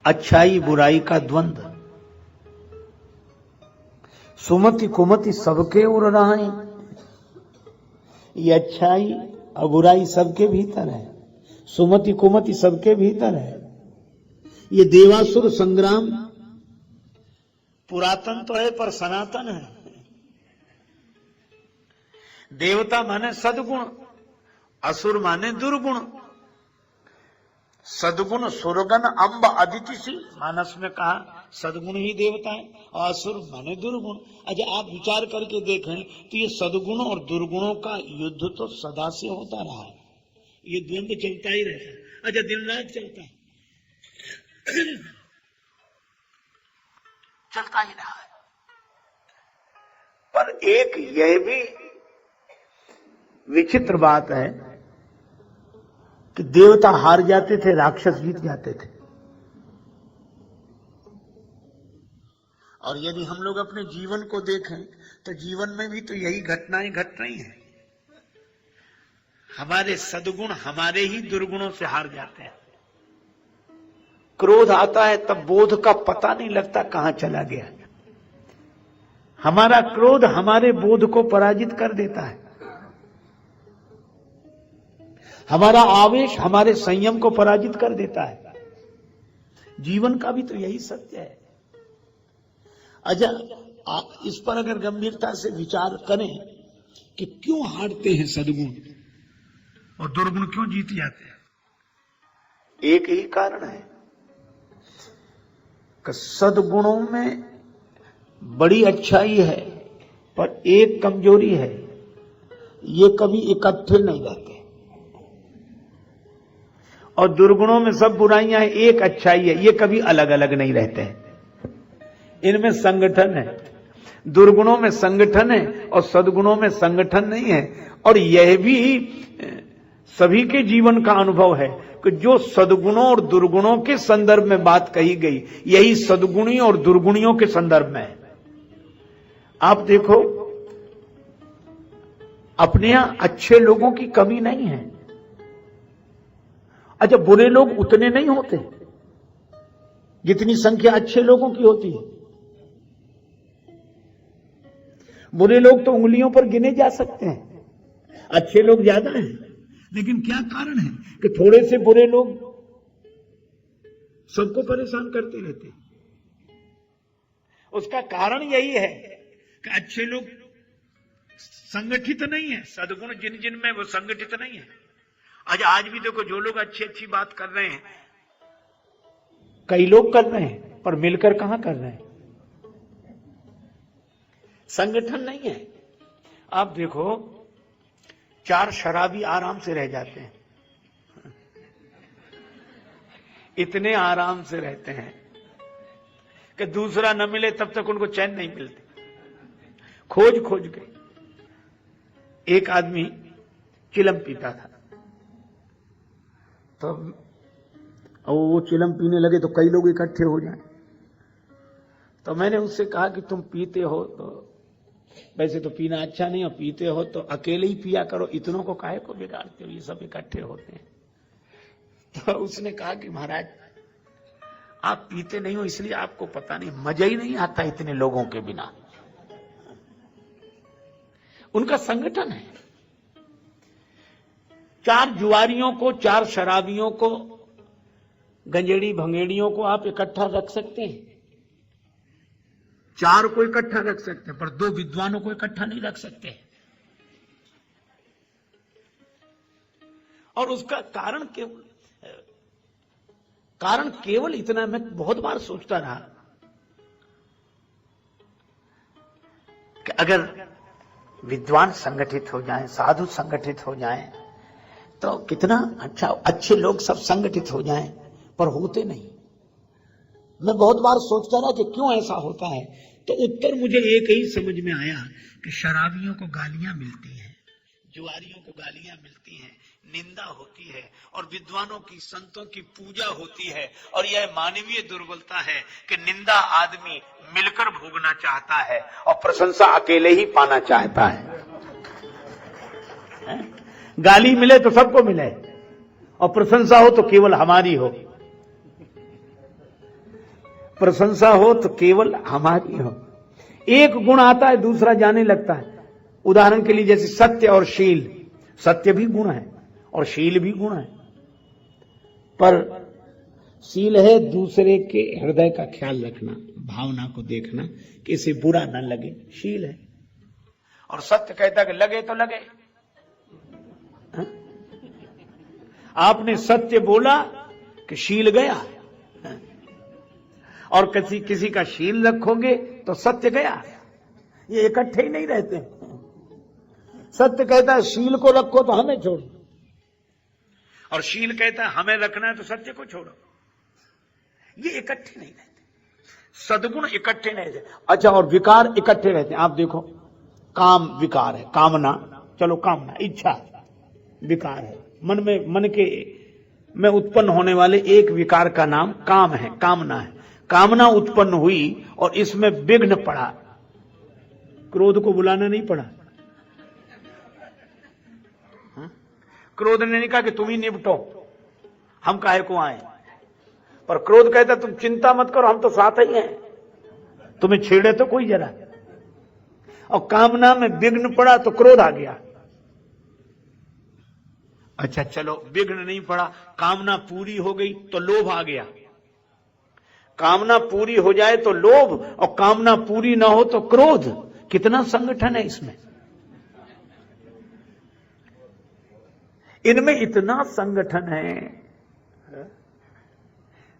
अच्छाई बुराई का द्वंद्व। सुमति कुमति सबके उर रहा है, ये अच्छाई और बुराई सबके भीतर है, सुमति कुमति सबके भीतर है। ये देवासुर संग्राम पुरातन तो है पर सनातन है। देवता माने सदगुण, असुर माने दुर्गुण। सदगुण सुरगन अंब अदिति, मानस में कहा सदगुण ही देवता है और असुर माने दुर्गुण। अच्छा, आप विचार करके देखें तो ये सदगुणों और दुर्गुणों का युद्ध तो सदा से होता रहा है, ये द्वंद्व चलता ही रहता है। अच्छा, दिन रात चलता है, चलता ही रहा है। पर एक यह भी विचित्र बात है कि देवता हार जाते थे, राक्षस जीत जाते थे। और यदि हम लोग अपने जीवन को देखें तो जीवन में भी तो यही घटनाएं घट रही हैं। हमारे सद्गुण हमारे ही दुर्गुणों से हार जाते हैं। क्रोध आता है तब बोध का पता नहीं लगता कहां चला गया। हमारा क्रोध हमारे बोध को पराजित कर देता है, हमारा आवेश हमारे संयम को पराजित कर देता है। जीवन का भी तो यही सत्य है। अच्छा, आप इस पर अगर गंभीरता से विचार करें कि क्यों हारते हैं सद्गुण और दुर्गुण क्यों जीत जाते हैं, एक ही कारण है कि सद्गुणों में बड़ी अच्छाई है पर एक कमजोरी है, ये कभी इकट्ठे नहीं रहते। और दुर्गुणों में सब बुराइयां हैं, एक अच्छाई है, ये कभी अलग अलग नहीं रहते हैं। इनमें संगठन है, दुर्गुणों में संगठन है और सद्गुणों में संगठन नहीं है। और यह भी सभी के जीवन का अनुभव है कि जो सद्गुणों और दुर्गुणों के संदर्भ में बात कही गई, यही सद्गुणी और दुर्गुणियों के संदर्भ में है। आप देखो, अपने यहां अच्छे लोगों की कमी नहीं है। अच्छा, बुरे लोग उतने नहीं होते जितनी संख्या अच्छे लोगों की होती है। बुरे लोग तो उंगलियों पर गिने जा सकते हैं, अच्छे लोग ज्यादा हैं। लेकिन क्या कारण है कि थोड़े से बुरे लोग सबको परेशान करते रहते हैं? उसका कारण यही है कि अच्छे लोग संगठित नहीं है, सद्गुण जिन जिन में वो संगठित नहीं है। आज भी देखो, जो लोग अच्छी अच्छी बात कर रहे हैं, कई लोग कर रहे हैं पर मिलकर कहां कर रहे हैं, संगठन नहीं है। आप देखो, 4 शराबी आराम से रह जाते हैं, इतने आराम से रहते हैं कि दूसरा न मिले तब तक उनको चैन नहीं मिलती, खोज खोज के। एक आदमी चिलम पीता था, तो वो चिलम पीने लगे तो कई लोग इकट्ठे हो जाएं। तो मैंने उससे कहा कि तुम पीते हो तो वैसे तो पीना अच्छा नहीं, और पीते हो तो अकेले ही पिया करो, इतनों को काहे को बिगाड़ते हो, ये सब इकट्ठे होते हैं। तो उसने कहा कि महाराज, आप पीते नहीं हो इसलिए आपको पता नहीं, मजा ही नहीं आता इतने लोगों के बिना। उनका संगठन है। 4 जुआरियों को, 4 शराबियों को, गंजेड़ी भंगेड़ियों को आप इकट्ठा रख सकते हैं, 4 को इकट्ठा रख सकते हैं, पर 2 विद्वानों को इकट्ठा नहीं रख सकते। और उसका कारण केवल इतना, मैं बहुत बार सोचता रहा कि अगर विद्वान संगठित हो जाएं, साधु संगठित हो जाएं तो कितना अच्छा, अच्छे लोग सब संगठित हो जाएं, पर होते नहीं। मैं बहुत बार सोचता रहा कि क्यों ऐसा होता है, तो उत्तर मुझे एक ही समझ में आया कि शराबियों को गालियां मिलती हैं, जुआरियों को गालियां मिलती हैं, निंदा होती है, और विद्वानों की, संतों की पूजा होती है। और यह मानवीय दुर्बलता है कि निंदा आदमी मिलकर भोगना चाहता है और प्रशंसा अकेले ही पाना चाहता है। गाली मिले तो सबको मिले और प्रशंसा हो तो केवल हमारी हो। प्रशंसा हो तो केवल हमारी हो। एक गुण आता है दूसरा जाने लगता है। उदाहरण के लिए जैसे सत्य और शील, सत्य भी गुण है और शील भी गुण है, पर शील है दूसरे के हृदय का ख्याल रखना, भावना को देखना कि इसे बुरा न लगे, शील है। और सत्य कहता कि लगे तो लगे। हा? आपने सत्य बोला कि शील गया, और किसी का शील रखोगे तो सत्य गया। ये इकट्ठे ही नहीं रहते। सत्य कहता है शील को रखो तो हमें छोड़ो, और शील कहता है हमें रखना है तो सत्य को छोड़ो। ये इकट्ठे नहीं रहते, सद्गुण इकट्ठे नहीं रहते। अच्छा, और विकार इकट्ठे रहते हैं। आप देखो, काम विकार है, कामना, चलो कामना, इच्छा विकार है। मन के में उत्पन्न होने वाले एक विकार का नाम काम है, कामना है। कामना उत्पन्न हुई और इसमें विघ्न पड़ा, क्रोध को बुलाना नहीं पड़ा। क्रोध ने नहीं कहा कि तुम ही निपटो, हम काहे को आए, पर क्रोध कहता तुम चिंता मत करो, हम तो साथ ही हैं, तुम्हें छेड़े तो कोई जरा। और कामना में विघ्न पड़ा तो क्रोध आ गया। अच्छा चलो, विघ्न नहीं पड़ा, कामना पूरी हो गई तो लोभ आ गया। कामना पूरी हो जाए तो लोभ, और कामना पूरी ना हो तो क्रोध। कितना संगठन है इसमें, इनमें इतना संगठन है।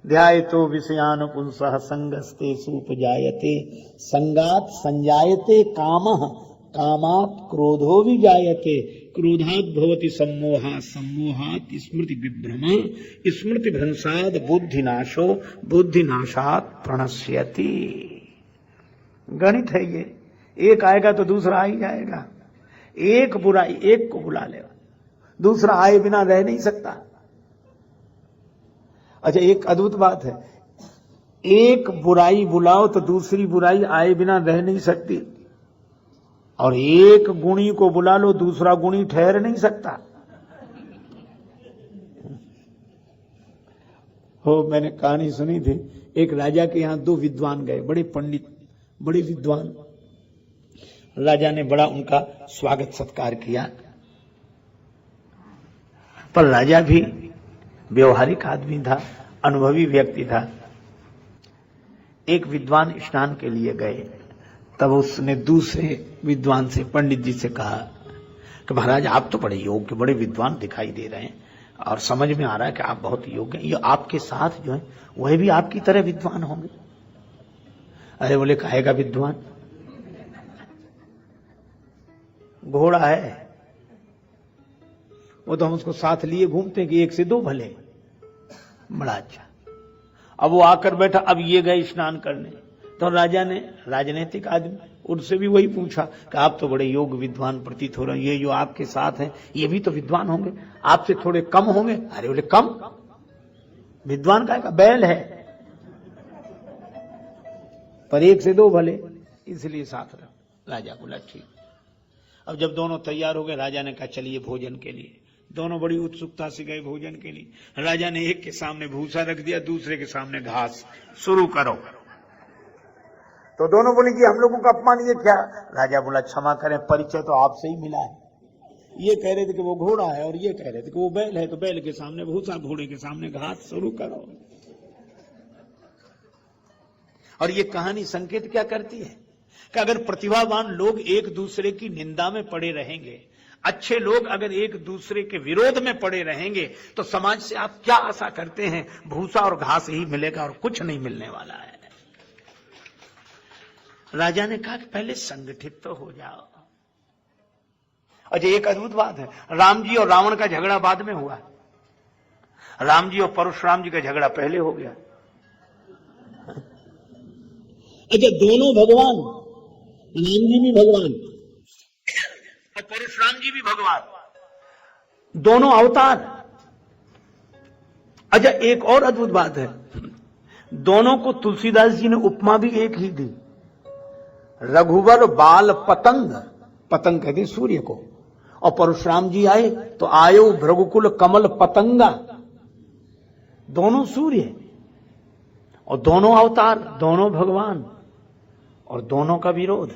ध्यायतो विषयान पुंसः संगस्ते सुपजायते संगात संजायते कामः कामात् क्रोधो विजायते क्रोधात् भवति सम्मोहात् सम्मोहात् स्मृति विभ्रमः स्मृति भ्रंशात् बुद्धिनाशो बुद्धिनाशात् प्रणश्यति। गणित है ये, एक आएगा तो दूसरा आ ही जाएगा। एक बुराई एक को बुला लेगा, दूसरा आए बिना रह नहीं सकता। अच्छा, एक अद्भुत बात है, एक बुराई बुलाओ तो दूसरी बुराई आए बिना रह नहीं सकती, और एक गुणी को बुला लो दूसरा गुणी ठहर नहीं सकता। हो, मैंने कहानी सुनी थी, एक राजा के यहां दो विद्वान गए, बड़े पंडित, बड़े विद्वान। राजा ने बड़ा उनका स्वागत सत्कार किया, पर राजा भी व्यवहारिक आदमी था, अनुभवी व्यक्ति था। एक विद्वान स्नान के लिए गए, तब उसने दूसरे विद्वान से, पंडित जी से कहा कि महाराज आप तो बड़े योग्य, बड़े विद्वान दिखाई दे रहे हैं, और समझ में आ रहा है कि आप बहुत योग्य हैं, ये आपके साथ जो है वह भी आपकी तरह विद्वान होंगे। अरे बोले, कहेगा विद्वान, घोड़ा है वो तो हम उसको साथ लिए घूमते हैं कि एक से दो भले। बड़ा अच्छा। अब वो आकर बैठा, अब ये गए स्नान करने, तो राजा ने, राजनीतिक आदमी, उनसे भी वही पूछा कि आप तो बड़े योग्य विद्वान प्रतीत हो रहे हैं, ये जो आपके साथ हैं ये भी तो विद्वान होंगे, आपसे थोड़े कम होंगे। अरे बोले, कम? विद्वान का बैल है, पर एक से दो भले, इसलिए साथ रहो। राजा बोला ठीक। अब जब दोनों तैयार हो गए, राजा ने कहा चलिए भोजन के लिए। दोनों बड़ी उत्सुकता से गए भोजन के लिए। राजा ने एक के सामने भूसा रख दिया, दूसरे के सामने घास, शुरू करो। तो दोनों बोले कि हम लोगों का अपमान ये क्या? राजा बोला क्षमा करें, परिचय तो आपसे ही मिला है। ये कह रहे थे कि वो घोड़ा है और ये कह रहे थे कि वो बैल है, तो बैल के सामने भूसा, घोड़े के सामने घास, शुरू करो। और ये कहानी संकेत क्या करती है कि अगर प्रतिभावान लोग एक दूसरे की निंदा में पड़े रहेंगे, अच्छे लोग अगर एक दूसरे के विरोध में पड़े रहेंगे, तो समाज से आप क्या आशा करते हैं? भूसा और घास ही मिलेगा और कुछ नहीं मिलने वाला है। राजा ने कहा कि पहले संगठित तो हो जाओ। अच्छा, एक अद्भुत बात है, राम जी और रावण का झगड़ा बाद में हुआ। राम जी और परशुराम जी का झगड़ा पहले हो गया। अच्छा, दोनों भगवान, राम जी भी भगवान और परशुराम जी भी भगवान, दोनों अवतार। अच्छा, एक और अद्भुत बात है, दोनों को तुलसीदास जी ने उपमा भी एक ही दी। रघुवर बाल पतंग, पतंग कहते सूर्य को, और परशुराम जी आए तो आयो भृगुकुल कमल पतंगा, दोनों सूर्य। और दोनों अवतार, दोनों भगवान और दोनों का विरोध।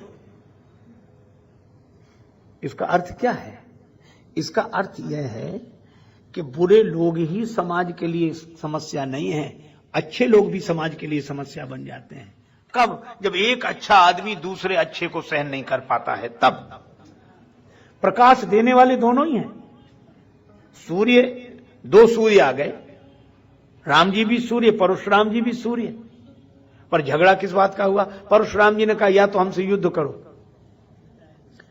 इसका अर्थ क्या है? इसका अर्थ यह है कि बुरे लोग ही समाज के लिए समस्या नहीं है, अच्छे लोग भी समाज के लिए समस्या बन जाते हैं। कब? जब एक अच्छा आदमी दूसरे अच्छे को सहन नहीं कर पाता है, तब। प्रकाश देने वाले दोनों ही हैं। सूर्य, दो सूर्य आ गए, राम जी भी सूर्य, परशुराम जी भी सूर्य, पर झगड़ा किस बात का हुआ? परशुराम जी ने कहा या तो हमसे युद्ध करो,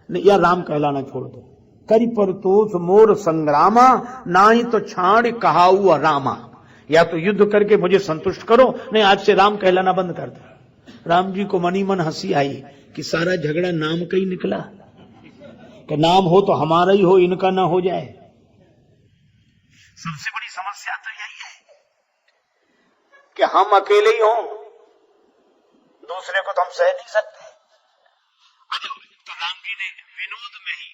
नहीं या राम कहलाना छोड़ दो। करी परतोष मोर संग्रामा, ना ही तो छाड़ कहाऊ रामा। या तो युद्ध करके मुझे संतुष्ट करो, नहीं आज से राम कहलाना बंद कर दो। राम जी को मनी मन हंसी आई कि सारा झगड़ा नाम का ही निकला, कि नाम हो तो हमारा ही हो, इनका ना हो जाए। सबसे बड़ी समस्या तो यही है कि हम अकेले ही हों, दूसरे को तो हम सह नहीं सकते। तो राम जी ने विनोद में ही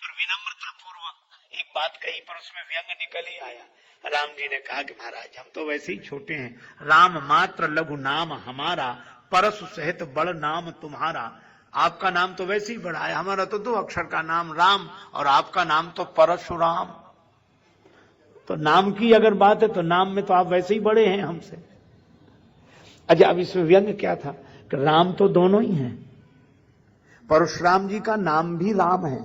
और विनम्रता पूर्वक एक बात कही, पर उसमें व्यंग निकल ही आया। राम जी ने कहा कि महाराज हम तो वैसे ही छोटे हैं, राम मात्र लघु नाम हमारा, परसु सहित बड़ नाम तुम्हारा। आपका नाम तो वैसे ही बड़ा है, हमारा तो 2 अक्षर का नाम राम और आपका नाम तो परशुराम। तो नाम की अगर बात है तो नाम में तो आप वैसे ही बड़े हैं हमसे। अच्छा, अब इसमें व्यंग क्या था कि राम तो दोनों ही हैं, परशुराम जी का नाम भी राम है,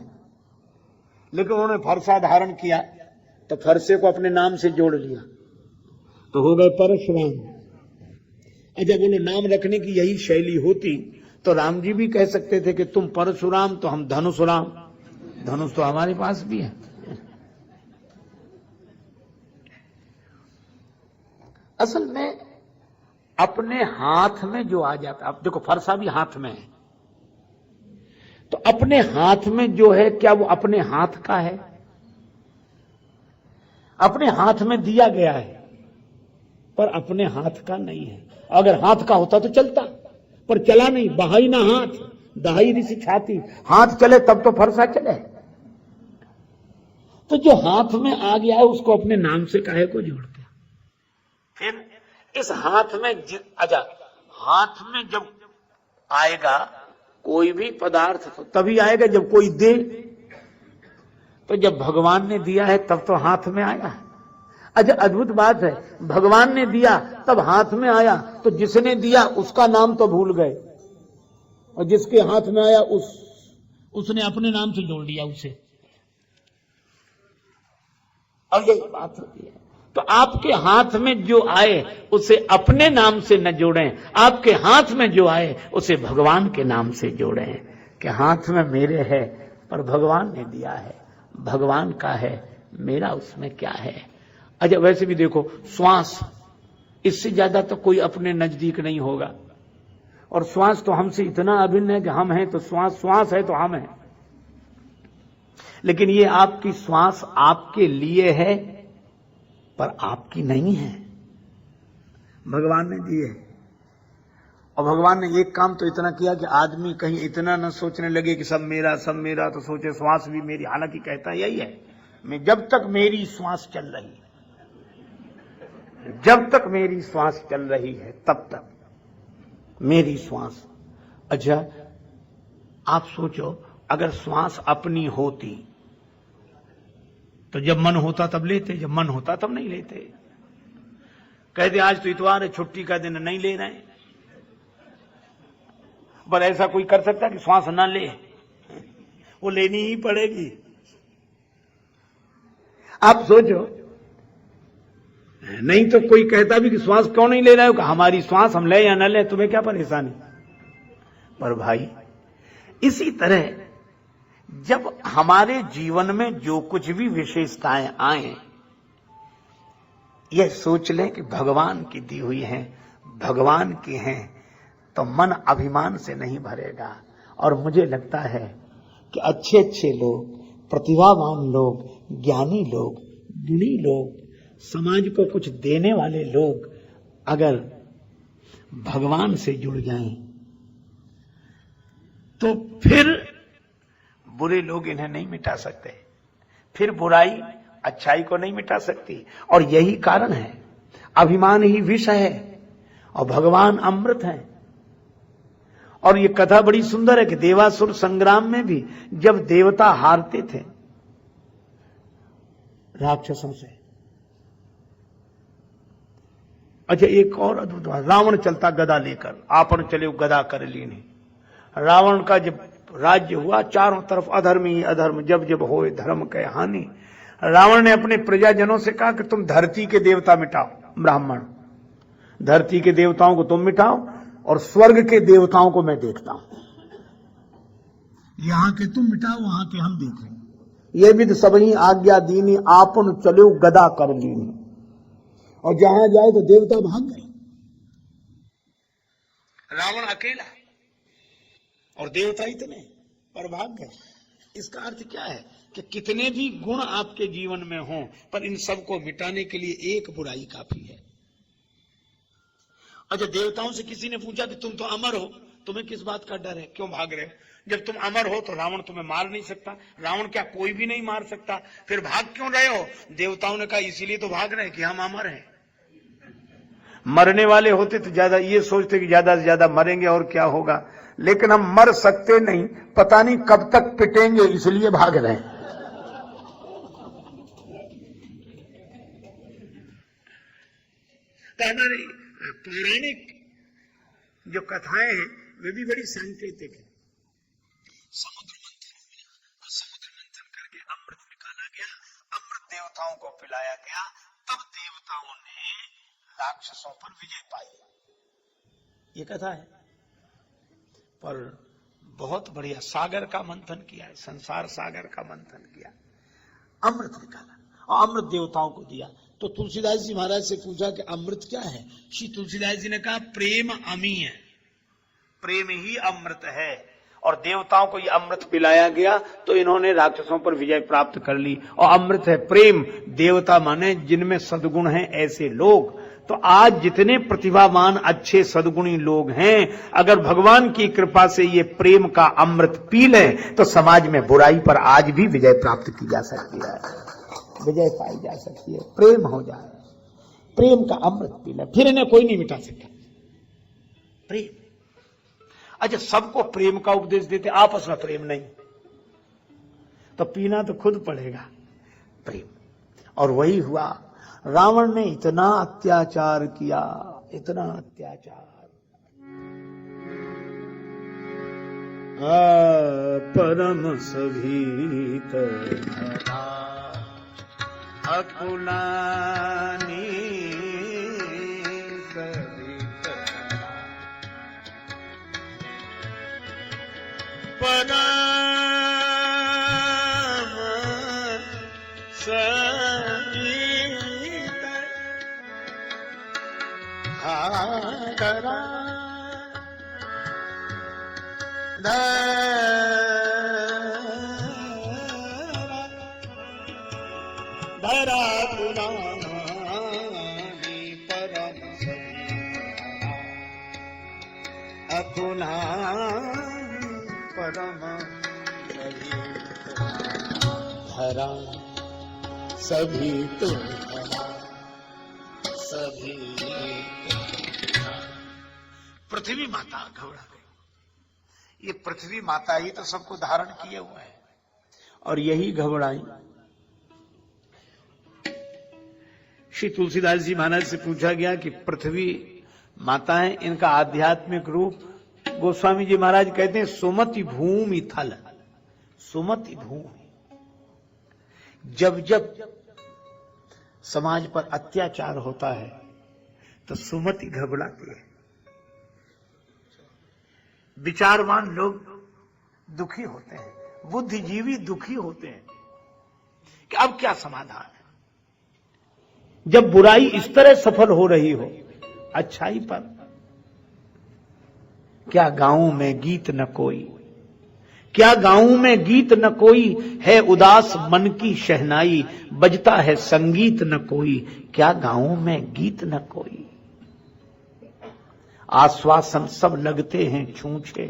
लेकिन उन्होंने फरसा धारण किया तो फरसे को अपने नाम से जोड़ लिया तो हो गए परशुराम। जब उन्हें नाम रखने की यही शैली होती तो राम जी भी कह सकते थे कि तुम परशुराम तो हम धनुषराम, धनुष तो हमारे पास भी है। असल में अपने हाथ में जो आ जाता, अब देखो फरसा भी हाथ में है, तो अपने हाथ में जो है क्या वो अपने हाथ का है? अपने हाथ में दिया गया है पर अपने हाथ का नहीं है। अगर हाथ का होता तो चलता, पर चला नहीं। बहाई ना हाथ, दहाई ऋषि छाती। हाथ चले तब तो फरसा चले। तो जो हाथ में आ गया है उसको अपने नाम से काहे को जोड़ते? फिर इस हाथ में अच्छा, हाथ में जब आएगा कोई भी पदार्थ तो तभी आएगा जब कोई दे। तो जब भगवान ने दिया है तब तो हाथ में आया। अच्छा, अद्भुत बात है, भगवान ने दिया तब हाथ में आया, तो जिसने दिया उसका नाम तो भूल गए और जिसके हाथ में आया उसने अपने नाम से जोड़ लिया उसे। और यही बात होती है। तो आपके हाथ में जो आए उसे अपने नाम से न जोड़ें, आपके हाथ में जो आए उसे भगवान के नाम से जोड़ें कि हाथ में मेरे है पर भगवान ने दिया है, भगवान का है, मेरा उसमें क्या है। अच्छा, वैसे भी देखो श्वास, इससे ज्यादा तो कोई अपने नजदीक नहीं होगा, और श्वास तो हमसे इतना अभिन्न है कि हम हैं तो श्वास है तो हम हैं। लेकिन ये आपकी श्वास आपके लिए है पर आपकी नहीं है, भगवान ने दी है। और भगवान ने एक काम तो इतना किया कि आदमी कहीं इतना न सोचने लगे कि सब मेरा, तो सोचे श्वास भी मेरी। हालांकि कहता यही है, मैं जब तक मेरी श्वास चल रही, जब तक मेरी श्वास चल रही है तब तक मेरी श्वास। अच्छा, आप सोचो अगर श्वास अपनी होती तो जब मन होता तब लेते, जब मन होता तब नहीं लेते। कहते आज तो इतवार है, छुट्टी का दिन, नहीं ले रहे। पर ऐसा कोई कर सकता कि श्वास ना ले? वो लेनी ही पड़ेगी। आप सोचो, नहीं तो कोई कहता भी कि श्वास क्यों नहीं ले रहे हो? हमारी श्वास हम ले या ना ले, तुम्हें क्या परेशानी? पर भाई इसी तरह जब हमारे जीवन में जो कुछ भी विशेषताएं आए, यह सोच लें कि भगवान की दी हुई हैं, भगवान की हैं, तो मन अभिमान से नहीं भरेगा। और मुझे लगता है कि अच्छे अच्छे लोग, प्रतिभावान लोग, ज्ञानी लोग, गुणी लोग, समाज को कुछ देने वाले लोग अगर भगवान से जुड़ जाएं तो फिर बुरे लोग इन्हें नहीं मिटा सकते, फिर बुराई अच्छाई को नहीं मिटा सकती। और यही कारण है, अभिमान ही विष है और भगवान अमृत हैं। और ये कथा बड़ी सुंदर है कि देवासुर संग्राम में भी जब देवता हारते थे राक्षसों से। अच्छा, एक और अद्भुत बात, रावण चलता गदा लेकर, आपन चले गदा कर लीने। रावण का जब राज्य हुआ, चारों तरफ अधर्म ही अधर्म, जब जब होए धर्म के हानि। रावण ने अपने प्रजाजनों से कहा कि तुम धरती के देवता मिटाओ, ब्राह्मण, धरती के देवताओं को तुम मिटाओ और स्वर्ग के देवताओं को मैं देखता हूं। यहां के तुम मिटाओ, वहां के हम देखें। ये विद सबही आज्ञा दीनी, आपन चलो गदा कर लीनी। और जहां जाए तो देवता भाग गए, रावण अकेला और देवता इतने पर भाग गए। इसका अर्थ क्या है कि कितने भी गुण आपके जीवन में हों, पर इन सबको मिटाने के लिए एक बुराई काफी है। अच्छा, देवताओं से किसी ने पूछा कि तुम तो अमर हो, तुम्हें किस बात का डर है, क्यों भाग रहे हो? जब तुम अमर हो तो रावण तुम्हें मार नहीं सकता। रावण क्या कोई भी नहीं मार सकता, फिर भाग क्यों रहे हो? देवताओं ने कहा इसीलिए तो भाग रहे हैं कि हम अमर हैं। मरने वाले होते तो ज्यादा ये सोचते कि ज्यादा से ज्यादा मरेंगे और क्या होगा, लेकिन हम मर सकते नहीं, पता नहीं कब तक पिटेंगे, इसलिए भाग रहे हैं। तो हमारी पौराणिक जो कथाएं हैं वे भी बड़ी सांकेतिक है। समुद्र मंथन हुआ और समुद्र मंथन करके अमृत निकाला गया, अमृत देवताओं को पिलाया गया, तब देवताओं ने राक्षसों पर विजय पाई। ये कथा है। पर बहुत बढ़िया सागर का मंथन किया है, संसार सागर का मंथन किया, अमृत निकाला और अमृत देवताओं को दिया। तो तुलसीदास जी महाराज से पूछा कि अमृत क्या है? श्री तुलसीदास जी ने कहा प्रेम अमी है, प्रेम ही अमृत है। और देवताओं को ये अमृत पिलाया गया तो इन्होंने राक्षसों पर विजय प्राप्त कर ली। और अमृत है प्रेम, देवता माने जिनमें सद्गुण हैं ऐसे लोग। तो आज जितने प्रतिभावान अच्छे सद्गुणी लोग हैं, अगर भगवान की कृपा से ये प्रेम का अमृत पी लें तो समाज में बुराई पर आज भी विजय प्राप्त की जा सकती है, विजय पाई जा सकती है। प्रेम हो जाए, प्रेम का अमृत पी ले, फिर इन्हें कोई नहीं मिटा सकता। प्रेम। अच्छा, सबको प्रेम का उपदेश देते, आपस में प्रेम नहीं, तो पीना तो खुद पड़ेगा प्रेम। और वही हुआ, रावण ने इतना अत्याचार किया, इतना अत्याचार। परम सभीत अकुलानी सभीत परम धरा धरा पुरानी परम अकुलानी परम धरा सभी तो सभी। पृथ्वी माता घबरा गई। ये पृथ्वी माता ही तो सबको धारण किए हुए है और यही घबराई। श्री तुलसीदास जी महाराज से पूछा गया कि पृथ्वी माता है, इनका आध्यात्मिक रूप गोस्वामी जी महाराज कहते हैं सुमति भूमि थल, सुमति भूमि। जब जब समाज पर अत्याचार होता है तो सुमति घबराती है, विचारवान लोग दुखी होते हैं, बुद्धिजीवी दुखी होते हैं कि अब क्या समाधान है। जब बुराई इस तरह सफल हो रही हो अच्छाई पर, क्या गांवों में गीत न कोई, क्या गांवों में गीत न कोई, है उदास मन की शहनाई, बजता है संगीत न कोई, क्या गांवों में गीत न कोई। आश्वासन सब लगते हैं छूछे,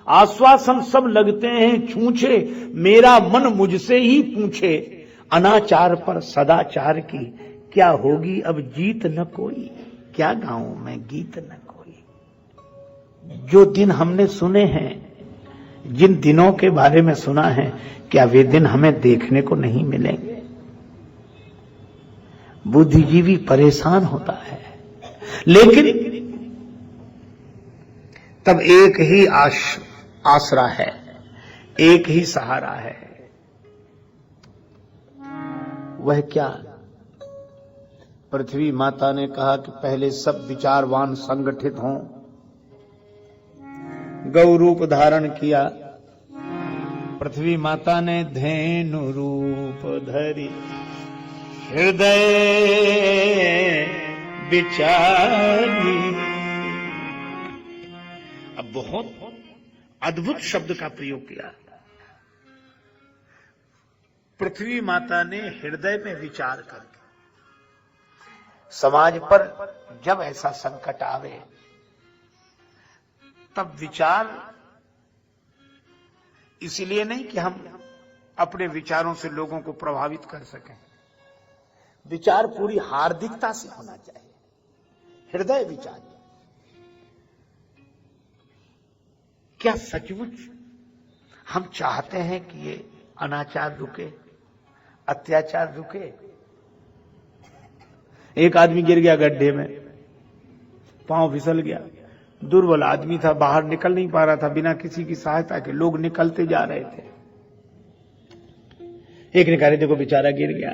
आश्वासन सब लगते हैं छूछे, मेरा मन मुझसे ही पूछे, अनाचार पर सदाचार की क्या होगी अब जीत न कोई। क्या गाऊं मैं गीत न कोई। जो दिन हमने सुने हैं, जिन दिनों के बारे में सुना है, क्या वे दिन हमें देखने को नहीं मिलेंगे? बुद्धिजीवी परेशान होता है, लेकिन तब एक ही आसरा है, एक ही सहारा है। वह क्या? पृथ्वी माता ने कहा कि पहले सब विचारवान संगठित हों। गौ रूप धारण किया। पृथ्वी माता ने धेनु रूप धरी, हृदय विचारी। अब बहुत अद्भुत शब्द का प्रयोग किया। पृथ्वी माता ने हृदय में विचार करके, समाज पर जब ऐसा संकट आवे तब विचार, इसलिए नहीं कि हम अपने विचारों से लोगों को प्रभावित कर सकें, विचार पूरी हार्दिकता से होना चाहिए, हृदय विचार। क्या सचमुच हम चाहते हैं कि ये अनाचार रुके, अत्याचार रुके? एक आदमी गिर गया गड्ढे में, पांव फिसल गया, दुर्बल आदमी था, बाहर निकल नहीं पा रहा था, बिना किसी की सहायता के लोग निकलते जा रहे थे। एक ने कहा देखो बेचारा गिर गया।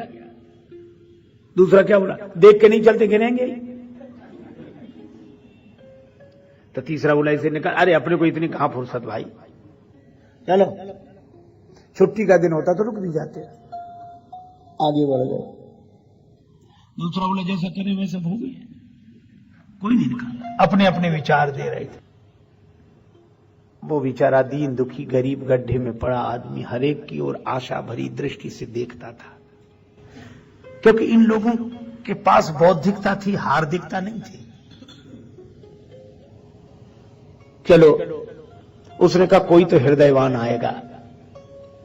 दूसरा क्या बोला, देख के नहीं चलते गिरेंगे। तो तीसरा बोला इसे निकल, अरे अपने को इतनी कहां फुर्सत भाई, चलो छुट्टी का दिन होता तो रुक भी जाते, आगे बढ़ गए। दूसरा बोला जैसा करे वैसे हो गए, कोई नहीं निकाला, अपने अपने विचार दे रहे थे। वो बेचारा दीन दुखी गरीब गड्ढे में पड़ा आदमी हरेक की ओर आशा भरी दृष्टि से देखता था, क्योंकि इन लोगों के पास बौद्धिकता थी, हार्दिकता नहीं थी। चलो उसने कहा कोई तो हृदयवान आएगा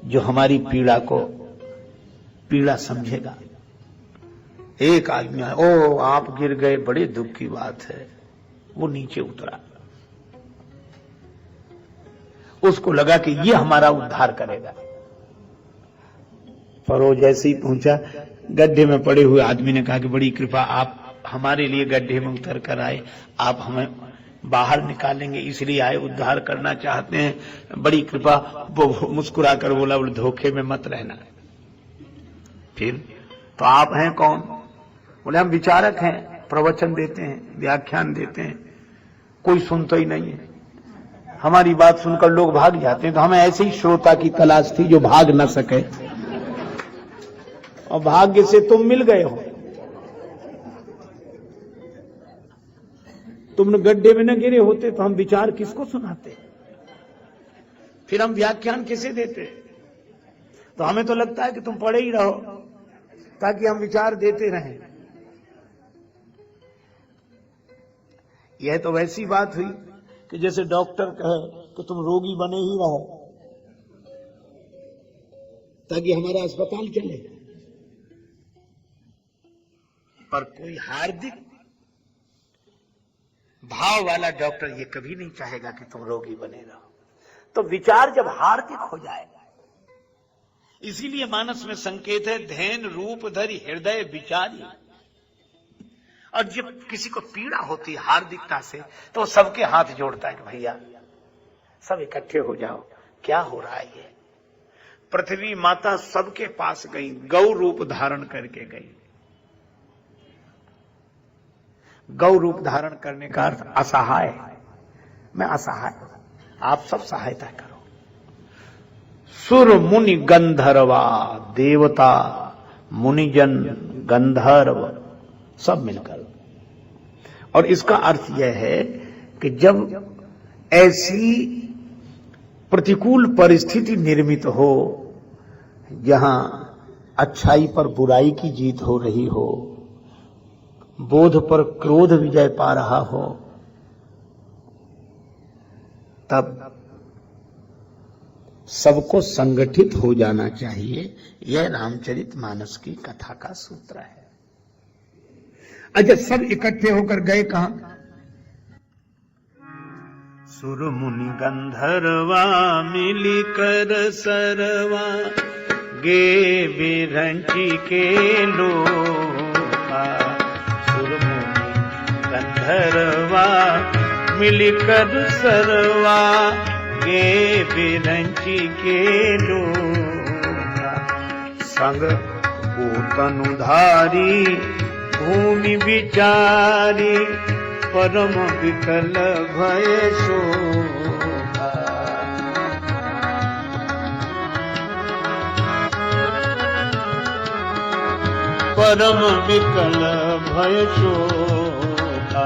जो हमारी पीड़ा को पीड़ा समझेगा। एक आदमी आया, ओ आप गिर गए, बड़े दुख की बात है। वो नीचे उतरा, उसको लगा कि ये हमारा उद्धार करेगा। पर वो जैसे ही पहुंचा, गड्ढे में पड़े हुए आदमी ने कहा कि बड़ी कृपा, आप हमारे लिए गड्ढे में उतर कर आए, आप हमें बाहर निकालेंगे इसलिए आए, उद्धार करना चाहते हैं, बड़ी कृपा। वो मुस्कुरा कर बोला, धोखे में मत रहना। फिर तो आप हैं कौन? बोले हम विचारक हैं, प्रवचन देते हैं, व्याख्यान देते हैं, कोई सुनता ही नहीं है, हमारी बात सुनकर लोग भाग जाते हैं। तो हमें ऐसे ही श्रोता की तलाश थी जो भाग न सके, और भाग्य से तुम मिल गए हो। तुम गड्ढे में न गिरे होते तो हम विचार किसको सुनाते, फिर हम व्याख्यान किसे देते? तो हमें तो लगता है कि तुम पढ़े ही रहो ताकि हम विचार देते रहें। यह तो वैसी बात हुई कि जैसे डॉक्टर कहे कि तुम रोगी बने ही रहो ताकि हमारा अस्पताल चले। पर कोई हार्दिक भाव वाला डॉक्टर ये कभी नहीं चाहेगा कि तुम रोगी बने रहो। तो विचार जब हार्दिक हो जाएगा, इसीलिए मानस में संकेत है, धैन रूप धरि हृदय विचारी। और जब किसी को पीड़ा होती है हार्दिकता से, तो सबके हाथ जोड़ता है कि भैया सब इकट्ठे हो जाओ, क्या हो रहा है ये। पृथ्वी माता सबके पास गई, गौ रूप धारण करके गई। गौ रूप धारण करने का अर्थ असहाय, मैं असहाय, आप सब सहायता करो। सुर मुनि गंधर्वा, देवता मुनिजन गंधर्व सब मिलकर। और इसका अर्थ यह है कि जब ऐसी प्रतिकूल परिस्थिति निर्मित हो, जहां अच्छाई पर बुराई की जीत हो रही हो, बोध पर क्रोध विजय पा रहा हो, तब सबको संगठित हो जाना चाहिए। यह रामचरितमानस की कथा का सूत्र है। अच्छा, सब इकट्ठे होकर गए कहां? सुर मुनि गंधर्वा मिलिकर सरवा गे बिरंची के लोका। सुर मुनि गंधर्वा मिलिकर सरवा गे बिरंची के लोका। संग तनुधारी भूमि विचारी परम विकल भय शोभा। परम विकल भय शोभा।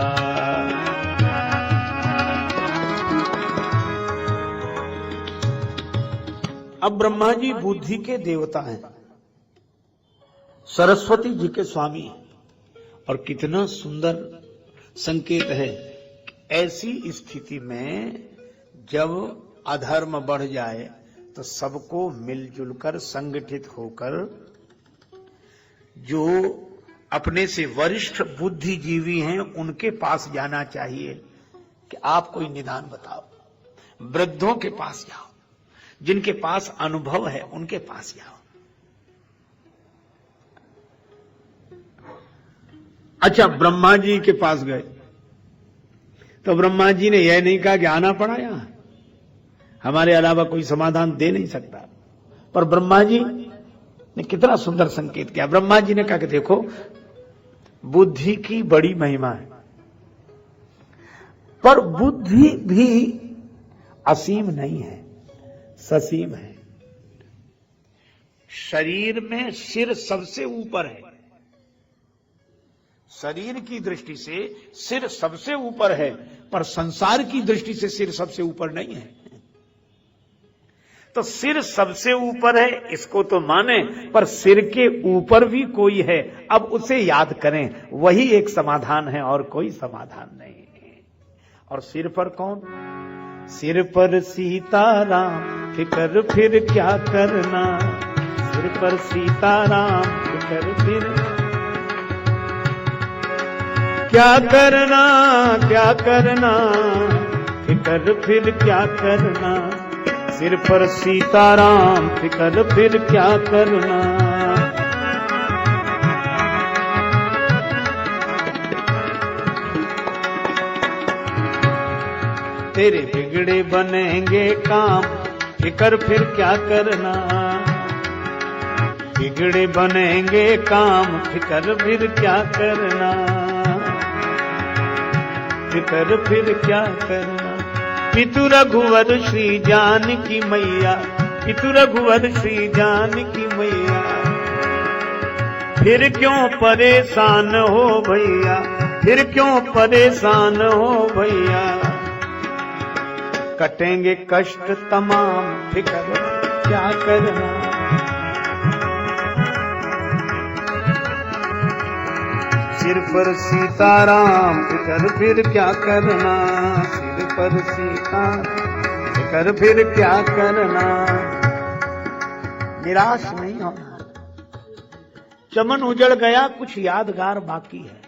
अब ब्रह्मा जी बुद्धि के देवता हैं, सरस्वती जी के स्वामी हैं, और कितना सुंदर संकेत है। ऐसी स्थिति में जब अधर्म बढ़ जाए तो सबको मिलजुल कर संगठित होकर जो अपने से वरिष्ठ बुद्धिजीवी हैं उनके पास जाना चाहिए कि आप कोई निदान बताओ। वृद्धों के पास जाओ, जिनके पास अनुभव है उनके पास जाओ। अच्छा, ब्रह्मा जी के पास गए तो ब्रह्मा जी ने यह नहीं कहा कि आना पड़ा यहां, हमारे अलावा कोई समाधान दे नहीं सकता। पर ब्रह्मा जी ने कितना सुंदर संकेत किया। ब्रह्मा जी ने कहा कि देखो, बुद्धि की बड़ी महिमा है, पर बुद्धि भी असीम नहीं है, ससीम है। शरीर में सिर सबसे ऊपर है, शरीर की दृष्टि से सिर सबसे ऊपर है, पर संसार की दृष्टि से सिर सबसे ऊपर नहीं है। तो सिर सबसे ऊपर है इसको तो माने, पर सिर के ऊपर भी कोई है, अब उसे याद करें, वही एक समाधान है और कोई समाधान नहीं। और सिर पर कौन? सिर पर सीताराम फिकर फिर क्या करना। सिर पर सीताराम फिकर फिर क्या करना, क्या करना, फिकर फिर क्या करना। सिर पर सीताराम फिकर फिर क्या करना। तेरे बिगड़े बनेंगे काम, फिकर फिर क्या करना। बिगड़े बनेंगे काम, फिकर फिर क्या करना। फिकर फिर क्या करना। पितु रघुवर श्री जानकी मैया, पितु रघुवर श्री जानकी मैया। फिर क्यों परेशान हो भैया, फिर क्यों परेशान हो भैया। कटेंगे कष्ट तमाम, फिकर क्या करना। सिर पर सीताराम फिकर फिर क्या करना। सिर पर सीता फिकर फिर क्या करना। निराश नहीं होना। चमन उजड़ गया, कुछ यादगार बाकी है।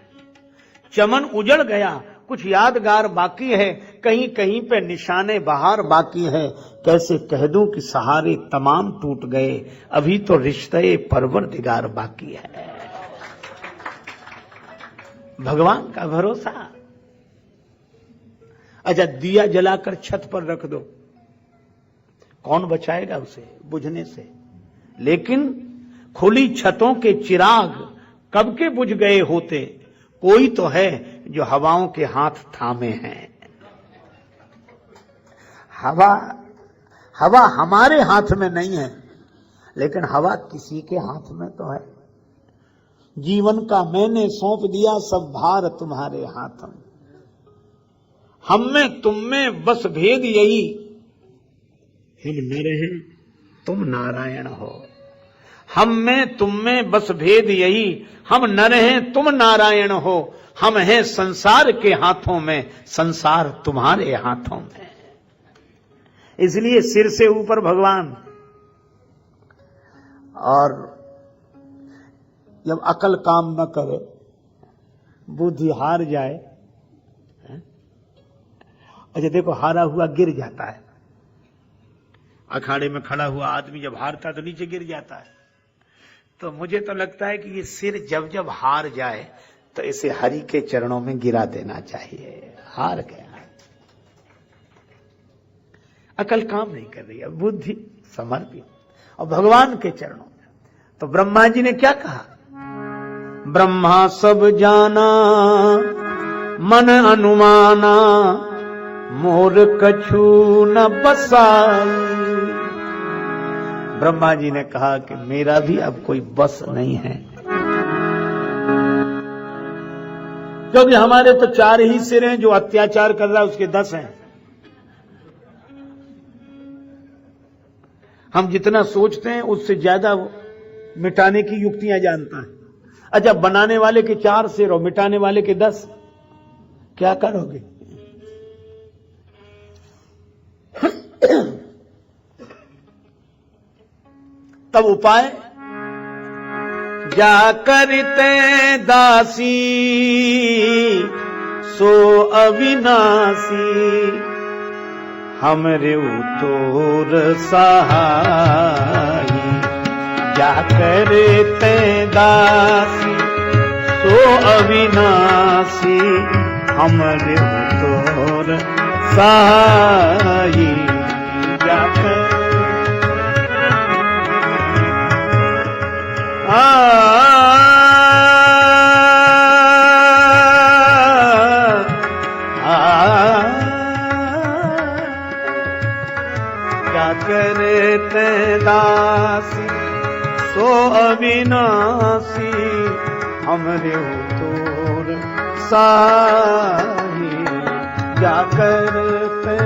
चमन उजड़ गया, कुछ यादगार बाकी है। कहीं कहीं पे निशाने बहार बाकी है। कैसे कह दूं कि सहारे तमाम टूट गए, अभी तो रिश्ते परवरदिगार बाकी है। भगवान का भरोसा। अच्छा, दिया जलाकर छत पर रख दो, कौन बचाएगा उसे बुझने से। लेकिन खुली छतों के चिराग कब के बुझ गए होते। कोई तो है जो हवाओं के हाथ थामे हैं। हवा हमारे हाथ में नहीं है, लेकिन हवा किसी के हाथ में तो है। जीवन का मैंने सौंप दिया सब भार तुम्हारे हाथ में। हम में तुम में बस भेद यही, हम नर हैं तुम नारायण हो। हम में तुम में बस भेद यही, हम नर हैं तुम नारायण हो। हम हैं संसार के हाथों में, संसार तुम्हारे हाथों में। इसलिए सिर से ऊपर भगवान। और जब अकल काम न करे, बुद्धि हार जाए। अच्छा देखो, हारा हुआ गिर जाता है। अखाड़े में खड़ा हुआ आदमी जब हारता है तो नीचे गिर जाता है। तो मुझे तो लगता है कि ये सिर जब जब हार जाए तो इसे हरि के चरणों में गिरा देना चाहिए। हार गया, अकल काम नहीं कर रही है, बुद्धि समर्पित और भगवान के चरणों में। तो ब्रह्मा जी ने क्या कहा? ब्रह्मा सब जाना मन अनुमाना, मोर कछु न बसाई। ब्रह्मा जी ने कहा कि मेरा भी अब कोई बस नहीं है, क्योंकि हमारे तो 4 ही सिर हैं, जो अत्याचार कर रहा है उसके 10 हैं। हम जितना सोचते हैं उससे ज्यादा मिटाने की युक्तियां जानता है। अच्छा, बनाने वाले के 4 सिर और मिटाने वाले के 10, क्या करोगे? तब उपाय, जा करते दासी सो अविनाशी, हमरे उतोर सहाई। जा करते दासी सो अविनाशी, हमरे उतोर सहाई। जा क्या करते दासी सो अविनाशी, हमरे उतोर साही। क्या करते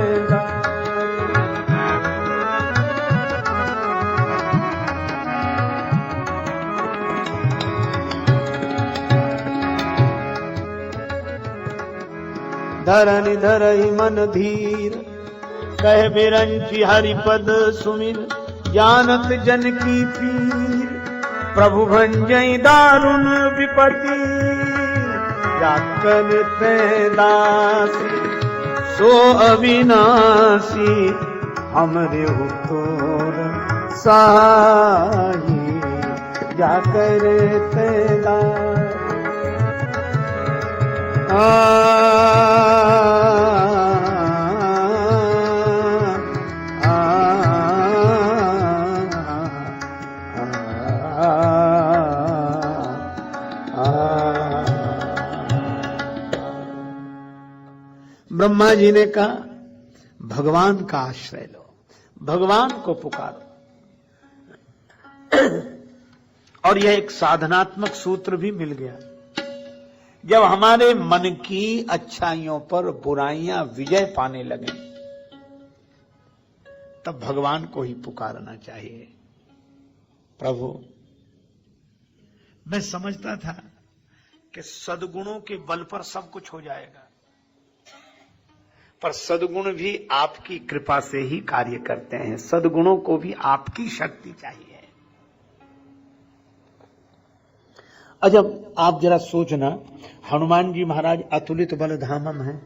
धरनि धरहि मन धीर, कह बिरंची हरिपद सुमिर। जानत जन की पीर, प्रभु भंजई दारुण विपत्ति। जा करते दासी सो अविनाशी, हमरे उतोर साही। जा करते दासी ब्रह्मा जी ने कहा, भगवान का आश्रय लो, भगवान को पुकारो। और यह एक साधनात्मक सूत्र भी मिल गया। जब हमारे मन की अच्छाइयों पर बुराइयां विजय पाने लगे, तब भगवान को ही पुकारना चाहिए। प्रभु, मैं समझता था कि सद्गुणों के बल पर सब कुछ हो जाएगा, पर सद्गुण भी आपकी कृपा से ही कार्य करते हैं। सद्गुणों को भी आपकी शक्ति चाहिए। जब आप जरा सोचना, हनुमान जी महाराज अतुलित बलधामम हैं,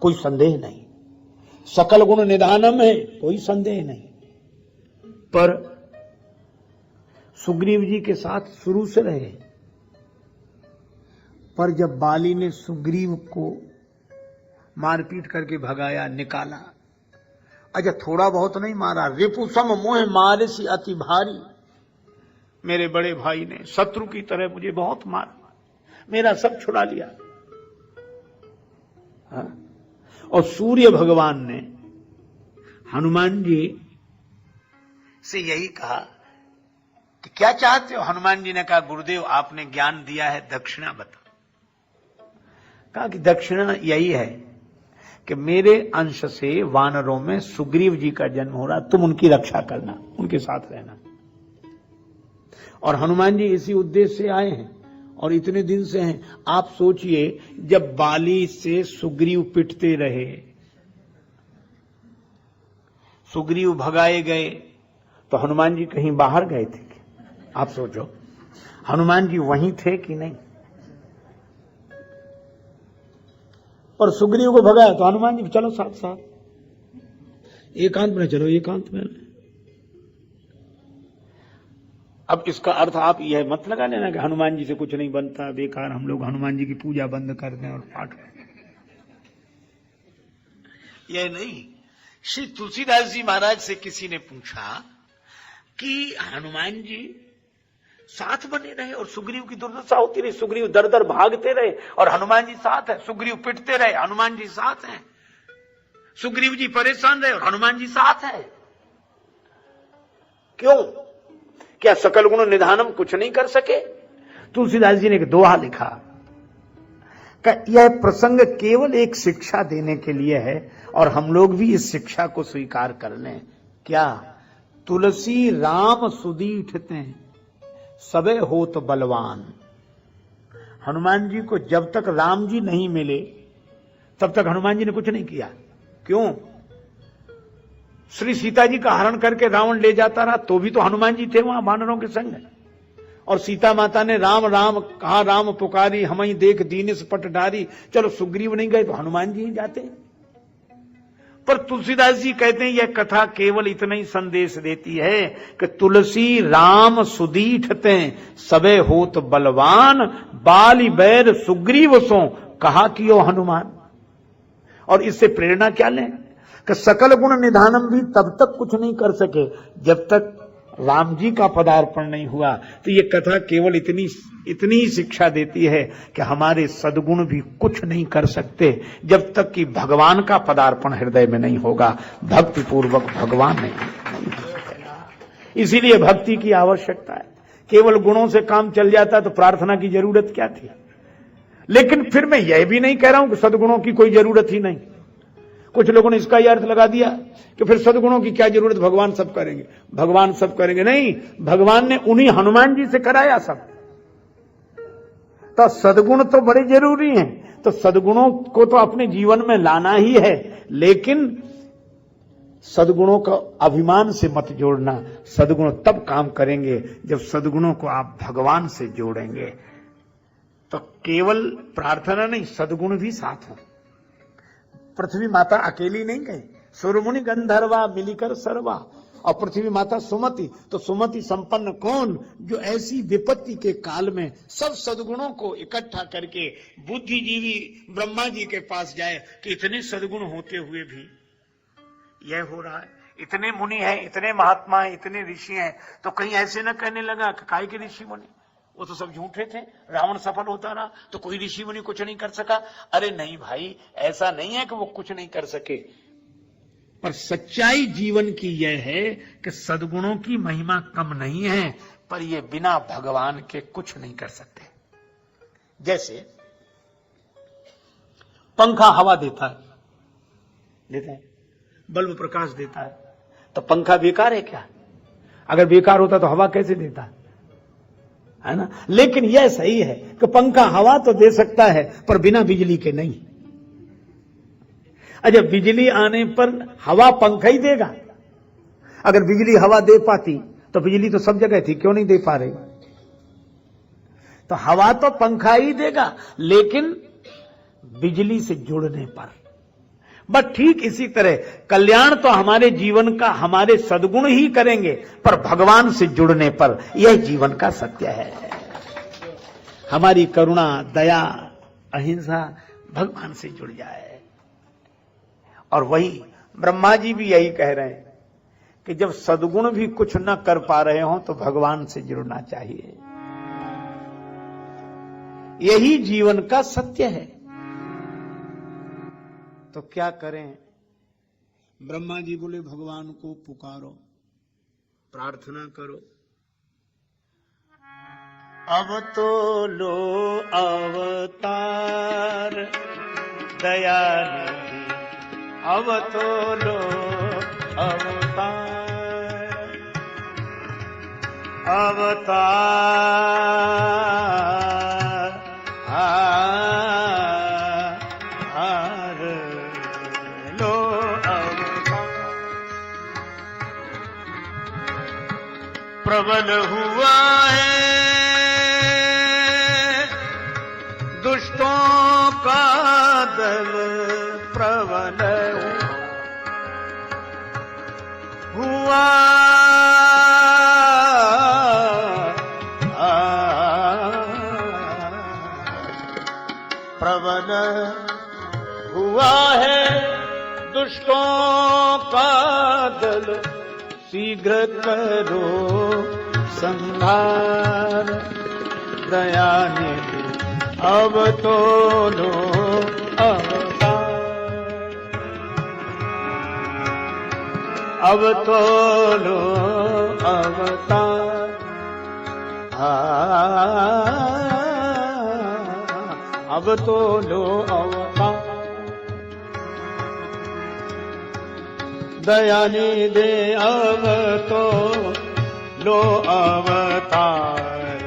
कोई संदेह नहीं। सकल गुण निधानम है, कोई संदेह नहीं। पर सुग्रीव जी के साथ शुरू से रहे, पर जब बाली ने सुग्रीव को मारपीट करके भगाया, निकाला, अच्छा थोड़ा बहुत नहीं मारा, रिपुसम मोह मारे सी अति भारी। मेरे बड़े भाई ने शत्रु की तरह मुझे बहुत मारा, मेरा सब छुड़ा लिया। और सूर्य भगवान ने हनुमान जी से यही कहा कि क्या चाहते हो? हनुमान जी ने कहा, गुरुदेव आपने ज्ञान दिया है, दक्षिणा बताओ। कहा कि दक्षिणा यही है कि मेरे अंश से वानरों में सुग्रीव जी का जन्म हो रहा, तुम उनकी रक्षा करना, उनके साथ रहना। और हनुमान जी इसी उद्देश्य से आए हैं और इतने दिन से हैं। आप सोचिए, जब बाली से सुग्रीव पिटते रहे, सुग्रीव भगाए गए, तो हनुमान जी कहीं बाहर गए थे? आप सोचो, हनुमान जी वहीं थे कि नहीं? और सुग्रीव को भगाया तो हनुमान जी चलो साथ साथ, एकांत में चलो, एकांत में। अब इसका अर्थ आप यह मत लगा लेना कि हनुमान जी से कुछ नहीं बनता, बेकार हम लोग हनुमान जी की पूजा बंद कर दें और पाठ करें। यह नहीं। श्री तुलसीदास जी महाराज से किसी ने पूछा कि हनुमान जी साथ बने रहे और सुग्रीव की दुर्दशा होती रही, सुग्रीव दर दर भागते रहे और हनुमान जी साथ है, सुग्रीव पिटते रहे, हनुमान जी साथ हैं, सुग्रीव जी परेशान रहे और हनुमान जी साथ है, क्यों? क्या सकल गुण निधानम कुछ नहीं कर सके? तुलसीदास जी ने एक दोहा लिखा कि यह प्रसंग केवल एक शिक्षा देने के लिए है और हम लोग भी इस शिक्षा को स्वीकार कर लें। क्या? तुलसी राम सुदीठते सबे होत बलवान। हनुमान जी को जब तक राम जी नहीं मिले तब तक हनुमान जी ने कुछ नहीं किया। क्यों? श्री सीता जी का हरण करके रावण ले जाता रहा तो भी तो हनुमान जी थे वहां वानरों के संग, और सीता माता ने राम राम कहा, राम पुकारी हमई देख दीनिस पट डारी। चलो सुग्रीव नहीं गए तो हनुमान जी ही जाते। पर तुलसीदास जी कहते हैं यह कथा केवल इतना ही संदेश देती है कि तुलसी राम सुदीठते सबे होत बलवान, बाली बैर सुग्रीव सो कहा कियो हनुमान। और इससे प्रेरणा क्या लें कि सकल गुण निधानम भी तब तक कुछ नहीं कर सके जब तक राम जी का पदार्पण नहीं हुआ। तो ये कथा केवल इतनी ही शिक्षा देती है कि हमारे सद्गुण भी कुछ नहीं कर सकते जब तक कि भगवान का पदार्पण हृदय में नहीं होगा, भक्ति पूर्वक भगवान नहीं हो सकेगा। इसीलिए भक्ति की आवश्यकता है। केवल गुणों से काम चल जाता तो प्रार्थना की जरूरत क्या थी? लेकिन फिर मैं यह भी नहीं कह रहा हूं कि सद्गुणों की कोई जरूरत ही नहीं। कुछ लोगों ने इसका यह अर्थ लगा दिया कि फिर सद्गुणों की क्या जरूरत, भगवान सब करेंगे, भगवान सब करेंगे। नहीं, भगवान ने उन्हीं हनुमान जी से कराया सब। तो सद्गुण तो बड़े जरूरी हैं, तो सद्गुणों को तो अपने जीवन में लाना ही है, लेकिन सद्गुणों का अभिमान से मत जोड़ना। सद्गुण तब काम करेंगे जब सद्गुणों को आप भगवान से जोड़ेंगे। तो केवल प्रार्थना नहीं, सद्गुण भी साथ हो। पृथ्वी माता अकेली नहीं गई, सुरमुनि गंधर्वा मिलकर सर्वा, और पृथ्वी माता सुमति। तो सुमति संपन्न कौन? जो ऐसी विपत्ति के काल में सब सद्गुणों को इकट्ठा करके बुद्धिजीवी ब्रह्मा जी के पास जाए कि इतने सद्गुण होते हुए भी यह हो रहा है, इतने मुनि हैं, इतने महात्मा हैं, इतने ऋषि हैं, तो कहीं ऐसे न कहने लगा कि काय के ऋषि मुनि, वो तो सब झूठे थे, रावण सफल होता रहा तो कोई ऋषि मुनि कुछ नहीं कर सका। अरे नहीं भाई, ऐसा नहीं है कि वो कुछ नहीं कर सके, पर सच्चाई जीवन की यह है कि सद्गुणों की महिमा कम नहीं है, पर ये बिना भगवान के कुछ नहीं कर सकते। जैसे पंखा हवा देता है, बल्ब प्रकाश देता है, तो पंखा बेकार है क्या? अगर बेकार होता तो हवा कैसे देता है ना? लेकिन यह सही है कि पंखा हवा तो दे सकता है पर बिना बिजली के नहीं। अच्छा, बिजली आने पर हवा पंखा ही देगा। अगर बिजली हवा दे पाती तो बिजली तो सब जगह थी, क्यों नहीं दे पा रही? तो हवा तो पंखा ही देगा, लेकिन बिजली से जुड़ने पर। बस ठीक इसी तरह कल्याण तो हमारे जीवन का हमारे सद्गुण ही करेंगे, पर भगवान से जुड़ने पर। यह जीवन का सत्य है। हमारी करुणा, दया, अहिंसा भगवान से जुड़ जाए। और वही ब्रह्मा जी भी यही कह रहे हैं कि जब सद्गुण भी कुछ न कर पा रहे हो तो भगवान से जुड़ना चाहिए। यही जीवन का सत्य है। तो क्या करें? ब्रह्मा जी बोले भगवान को पुकारो, प्रार्थना करो। अब तो लो अवतार दया निधि, अब तो लो अवतार, अवतार लो अवतार। प्रबल हुआ है बादल प्रबल हुआ, प्रबल हुआ है दुष्टों का दल, शीघ्र करो संहार। दयानिधि अब तो लो अवतार, अब तो लो अवतार। अब तो लो अवतार। दयानिधि अब तो लो अवतार,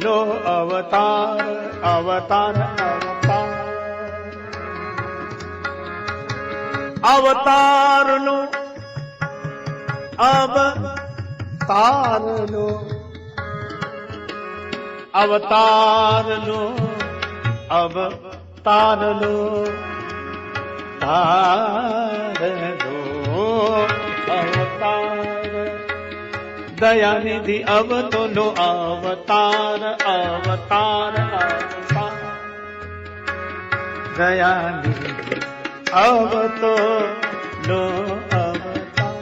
लो अवतार, अवतार, अवतार। अवतार लो, अवतार लो, अवतार लो, अवतार लो, तार लो अवतार। दयानिधि अब तो लो अवतार, अवतार, अवतार। दयानिधि अब तो लो अवतार।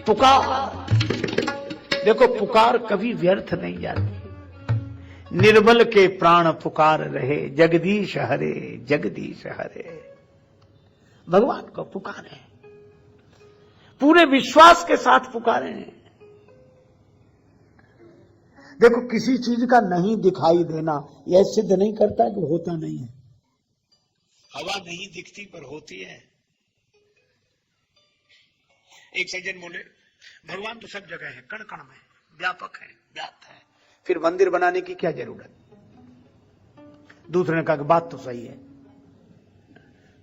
पुकार, देखो पुकार कभी व्यर्थ नहीं जाती। निर्बल के प्राण पुकार रहे, जगदीश हरे, जगदीश हरे। भगवान को पुकारे, पूरे विश्वास के साथ पुकारे। देखो किसी चीज का नहीं दिखाई देना यह सिद्ध नहीं करता कि होता नहीं है। हवा नहीं दिखती पर होती है। एक सज्जन बोले भगवान तो सब जगह है, कण कण में, व्यापक है, व्याप्त है, फिर मंदिर बनाने की क्या जरूरत। दूसरे ने कहा कि बात तो सही है,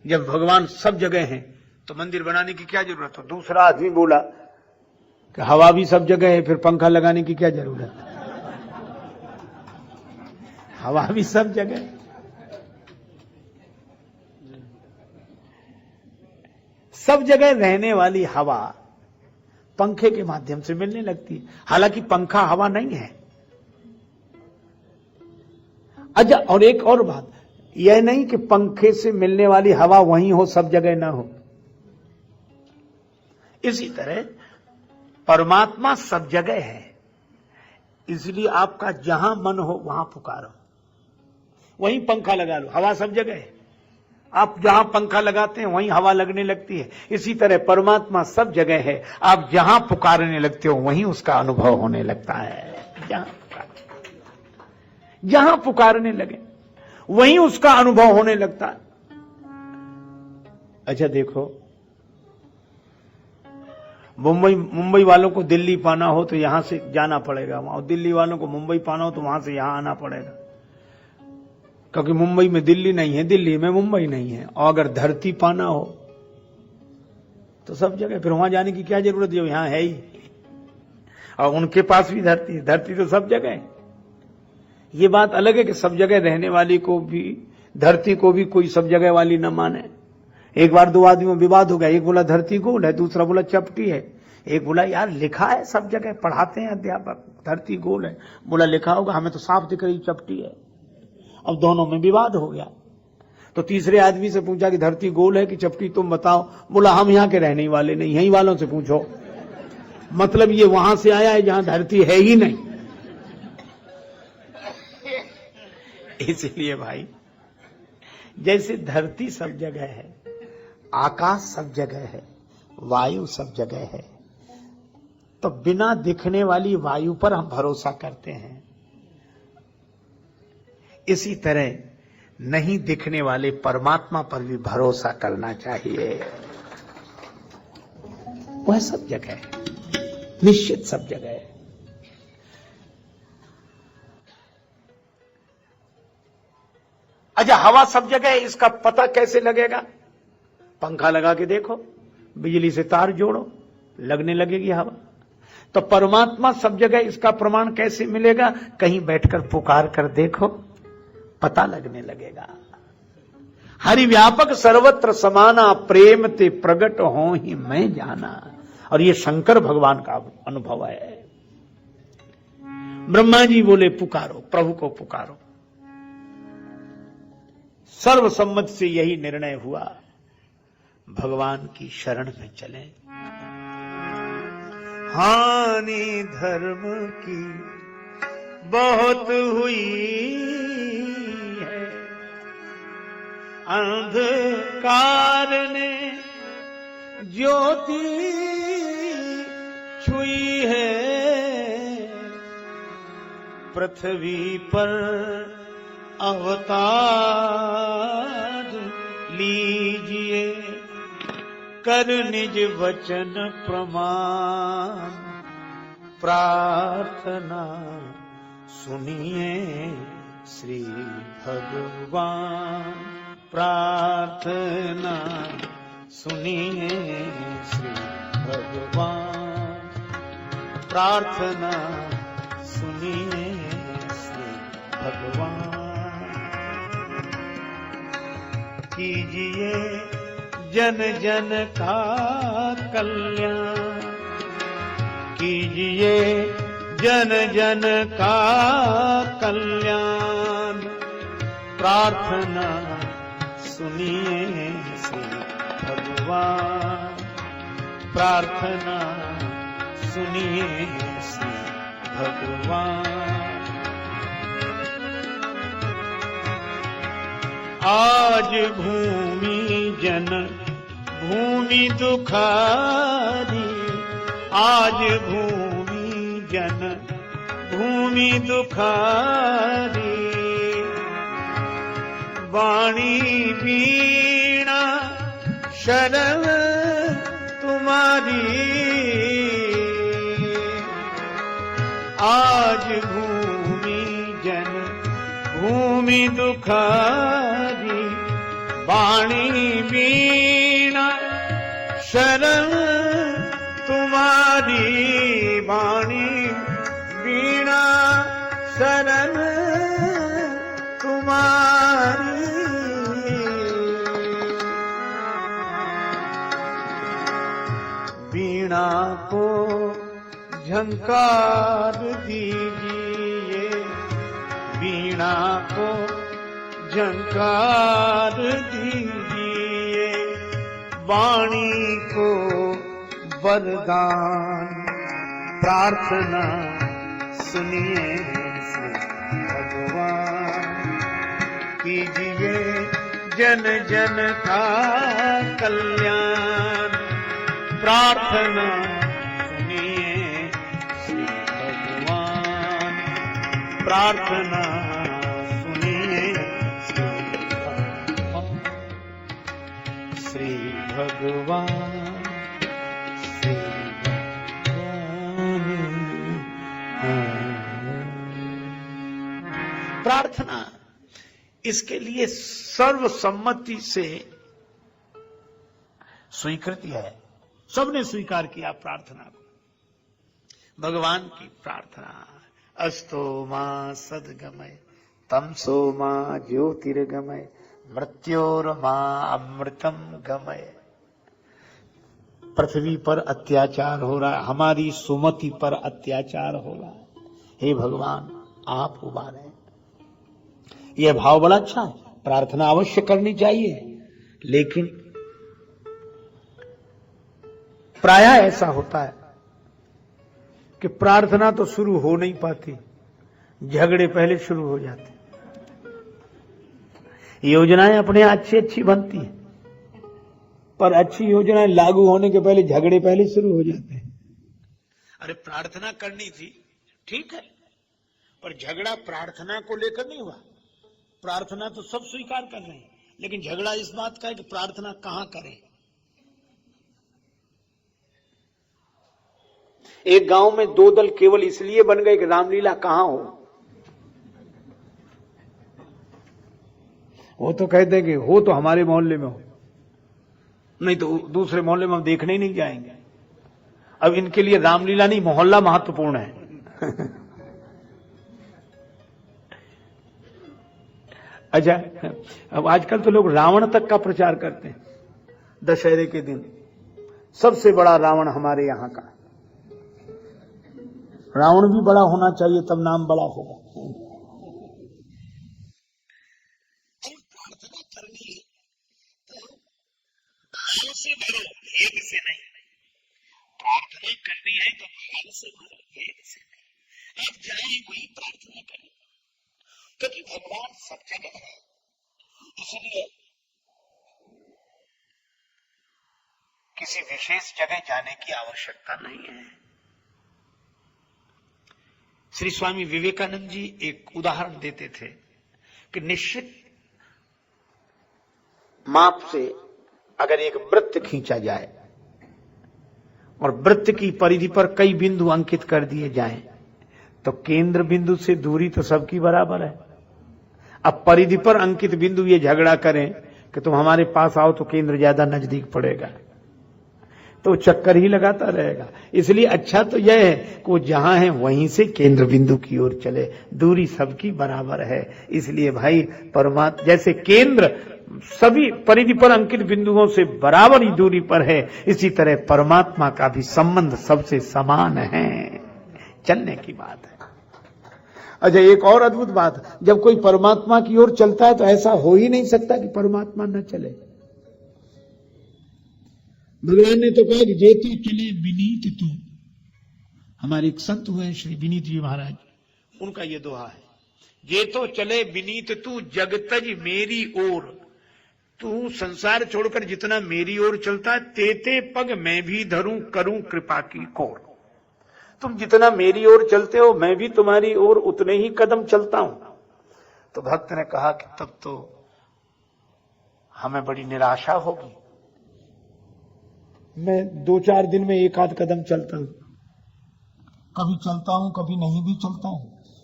जब भगवान सब जगह है तो मंदिर बनाने की क्या जरूरत हो। दूसरा आदमी बोला कि हवा भी सब जगह है, फिर पंखा लगाने की क्या जरूरत। हवा भी सब जगह है। सब जगह रहने वाली हवा पंखे के माध्यम से मिलने लगती है, हालांकि पंखा हवा नहीं है। अच्छा, और एक और बात, यह नहीं कि पंखे से मिलने वाली हवा वहीं हो, सब जगह ना हो। इसी तरह परमात्मा सब जगह है, इसलिए आपका जहां मन हो वहां पुकारो। वहीं पंखा लगा लो, हवा सब जगह है। आप जहां पंखा लगाते हैं वहीं हवा लगने लगती है। इसी तरह परमात्मा सब जगह है, आप जहां पुकारने लगते हो वहीं उसका अनुभव होने लगता है। जहां पुकारने लगे वहीं उसका अनुभव होने लगता है। अच्छा देखो, मुंबई वालों को दिल्ली पाना हो तो यहां से जाना पड़ेगा वहां, और दिल्ली वालों को मुंबई पाना हो तो वहां से यहां आना पड़ेगा, क्योंकि मुंबई में दिल्ली नहीं है, दिल्ली में मुंबई नहीं है। और अगर धरती पाना हो तो सब जगह, फिर वहां जाने की क्या जरूरत है, यहां है ही। और उनके पास भी धरती, धरती तो सब जगह है। ये बात अलग है कि सब जगह रहने वाली को भी, धरती को भी कोई सब जगह वाली न माने। एक बार दो आदमियों में विवाद हो गया, एक बोला धरती गोल है, दूसरा बोला चपटी है। एक बोला यार लिखा है सब जगह, पढ़ाते हैं अध्यापक धरती गोल है। बोला लिखा होगा, हमें तो साफ दिख रही चपटी है। अब दोनों में विवाद हो गया, तो तीसरे आदमी से पूछा कि धरती गोल है कि चपटी, तुम बताओ। बोला हम यहाँ के रहने वाले नहीं, यहीं वालों से पूछो। मतलब ये वहां से आया है जहां धरती है ही नहीं। इसलिए भाई, जैसे धरती सब जगह है, आकाश सब जगह है, वायु सब जगह है, तो बिना दिखने वाली वायु पर हम भरोसा करते हैं। इसी तरह नहीं दिखने वाले परमात्मा पर भी भरोसा करना चाहिए। वह सब जगह है, निश्चित सब जगह है। अच्छा, हवा सब जगह है, इसका पता कैसे लगेगा। पंखा लगा के देखो, बिजली से तार जोड़ो, लगने लगेगी हवा। तो परमात्मा सब जगह, इसका प्रमाण कैसे मिलेगा। कहीं बैठकर पुकार कर देखो, पता लगने लगेगा। हरि व्यापक सर्वत्र समाना, प्रेम ते प्रगट हो ही मैं जाना। और ये शंकर भगवान का अनुभव है। ब्रह्मा जी बोले पुकारो, प्रभु को पुकारो। सर्वसम्मत से यही निर्णय हुआ, भगवान की शरण में चले। हानि धर्म की बहुत हुई है, अंधकार ने ज्योति छुई है। पृथ्वी पर अवतार लीजिए, कर निज वचन प्रमाण, प्रार्थना सुनिए श्री भगवान, प्रार्थना सुनिए श्री भगवान, प्रार्थना सुनिए श्री भगवान। कीजिए जन जन का कल्याण, कीजिए जन जन का कल्याण, प्रार्थना सुनिए श्री भगवान, प्रार्थना सुनिए श्री भगवान। आज भूमि जन भूमि दुखारी, आज भूमि जन भूमि दुखारी, वाणी वीणा शरण तुम्हारी। आज भूमि जन भूमि दुखारी, वाणी वीणा शरण तुम्हारी, वाणी वीणा शरण तुम्हारी। वीणा को झंकार दीजिए, वीणा को झंकार दीजिए, वाणी को वरदान, प्रार्थना सुनिए श्री भगवान। कीजिए जन जन का कल्याण, प्रार्थना सुनिए श्री भगवान, प्रार्थना सुनिए श्री भगवान। श्री भगवान श्री भगवान। प्रार्थना इसके लिए सर्वसम्मति से स्वीकृति है, सबने स्वीकार किया प्रार्थना को। भगवान की प्रार्थना, अस्तो मां सद्गमय तमसो मां ज्योतिर्गमय, मृत्योर मां अमृतम गमय। पृथ्वी पर अत्याचार हो रहा है, हमारी सुमति पर अत्याचार हो रहा है, हे भगवान आप उबारे। यह भाव बड़ा अच्छा है, प्रार्थना अवश्य करनी चाहिए, लेकिन प्रायः ऐसा होता है कि प्रार्थना तो शुरू हो नहीं पाती, झगड़े पहले शुरू हो जाते। योजनाएं अपने अच्छी अच्छी बनती हैं, पर अच्छी योजनाएं लागू होने के पहले झगड़े पहले शुरू हो जाते हैं। अरे प्रार्थना करनी थी, ठीक है, पर झगड़ा प्रार्थना को लेकर नहीं हुआ। प्रार्थना तो सब स्वीकार कर रहे हैं, लेकिन झगड़ा इस बात का है कि प्रार्थना कहां करें। एक गांव में दो दल केवल इसलिए बन गए कि रामलीला कहां हो। वो तो कहते हैं कि हो तो हमारे मोहल्ले में हो, नहीं तो दूसरे मोहल्ले में हम देखने ही नहीं जाएंगे। अब इनके लिए रामलीला नहीं, मोहल्ला महत्वपूर्ण है। अच्छा, अब आजकल तो लोग रावण तक का प्रचार करते हैं। दशहरे के दिन सबसे बड़ा रावण हमारे यहाँ का। रावण भी बड़ा होना चाहिए, तब नाम बड़ा होगा। प्रार्थना करनी है भाव से भरो, भेद से नहीं। प्रार्थना करनी है तो भाव से भरो, भेद से नहीं। आप जाए वही प्रार्थना करें, क्योंकि भगवान सब जगह है। इसलिए किसी विशेष जगह जाने की आवश्यकता नहीं है। श्री स्वामी विवेकानंद जी एक उदाहरण देते थे कि निश्चित माप से अगर एक वृत्त खींचा जाए और वृत्त की परिधि पर कई बिंदु अंकित कर दिए जाएं, तो केंद्र बिंदु से दूरी तो सबकी बराबर है। अब परिधि पर अंकित बिंदु ये झगड़ा करें कि तुम हमारे पास आओ तो केंद्र ज्यादा नजदीक पड़ेगा, तो चक्कर ही लगाता रहेगा। इसलिए अच्छा तो यह है कि वो जहां है वहीं से केंद्र बिंदु की ओर चले, दूरी सबकी बराबर है। इसलिए भाई परमात्मा जैसे केंद्र सभी परिधि पर अंकित बिंदुओं से बराबर ही दूरी पर है, इसी तरह परमात्मा का भी संबंध सबसे समान है। चलने की बात है। अच्छा, एक और अद्भुत बात, जब कोई परमात्मा की ओर चलता है तो ऐसा हो ही नहीं सकता कि परमात्मा न चले। भगवान ने तो कहा कि जे तो चले विनीत तू। हमारे एक संत हुए श्री विनीत जी महाराज, उनका ये दोहा है, जे तो चले विनीत तू जगतज मेरी ओर। तू संसार छोड़कर जितना मेरी ओर चलता है, तेते पग मैं भी धरूं करूं कृपा की कोर। तुम जितना मेरी ओर चलते हो, मैं भी तुम्हारी ओर उतने ही कदम चलता हूं। तो भक्त ने कहा कि तब तो हमें बड़ी निराशा होगी। मैं 2-4 दिन में एक आध कदम चलता हूं, कभी चलता हूं कभी नहीं भी चलता हूं।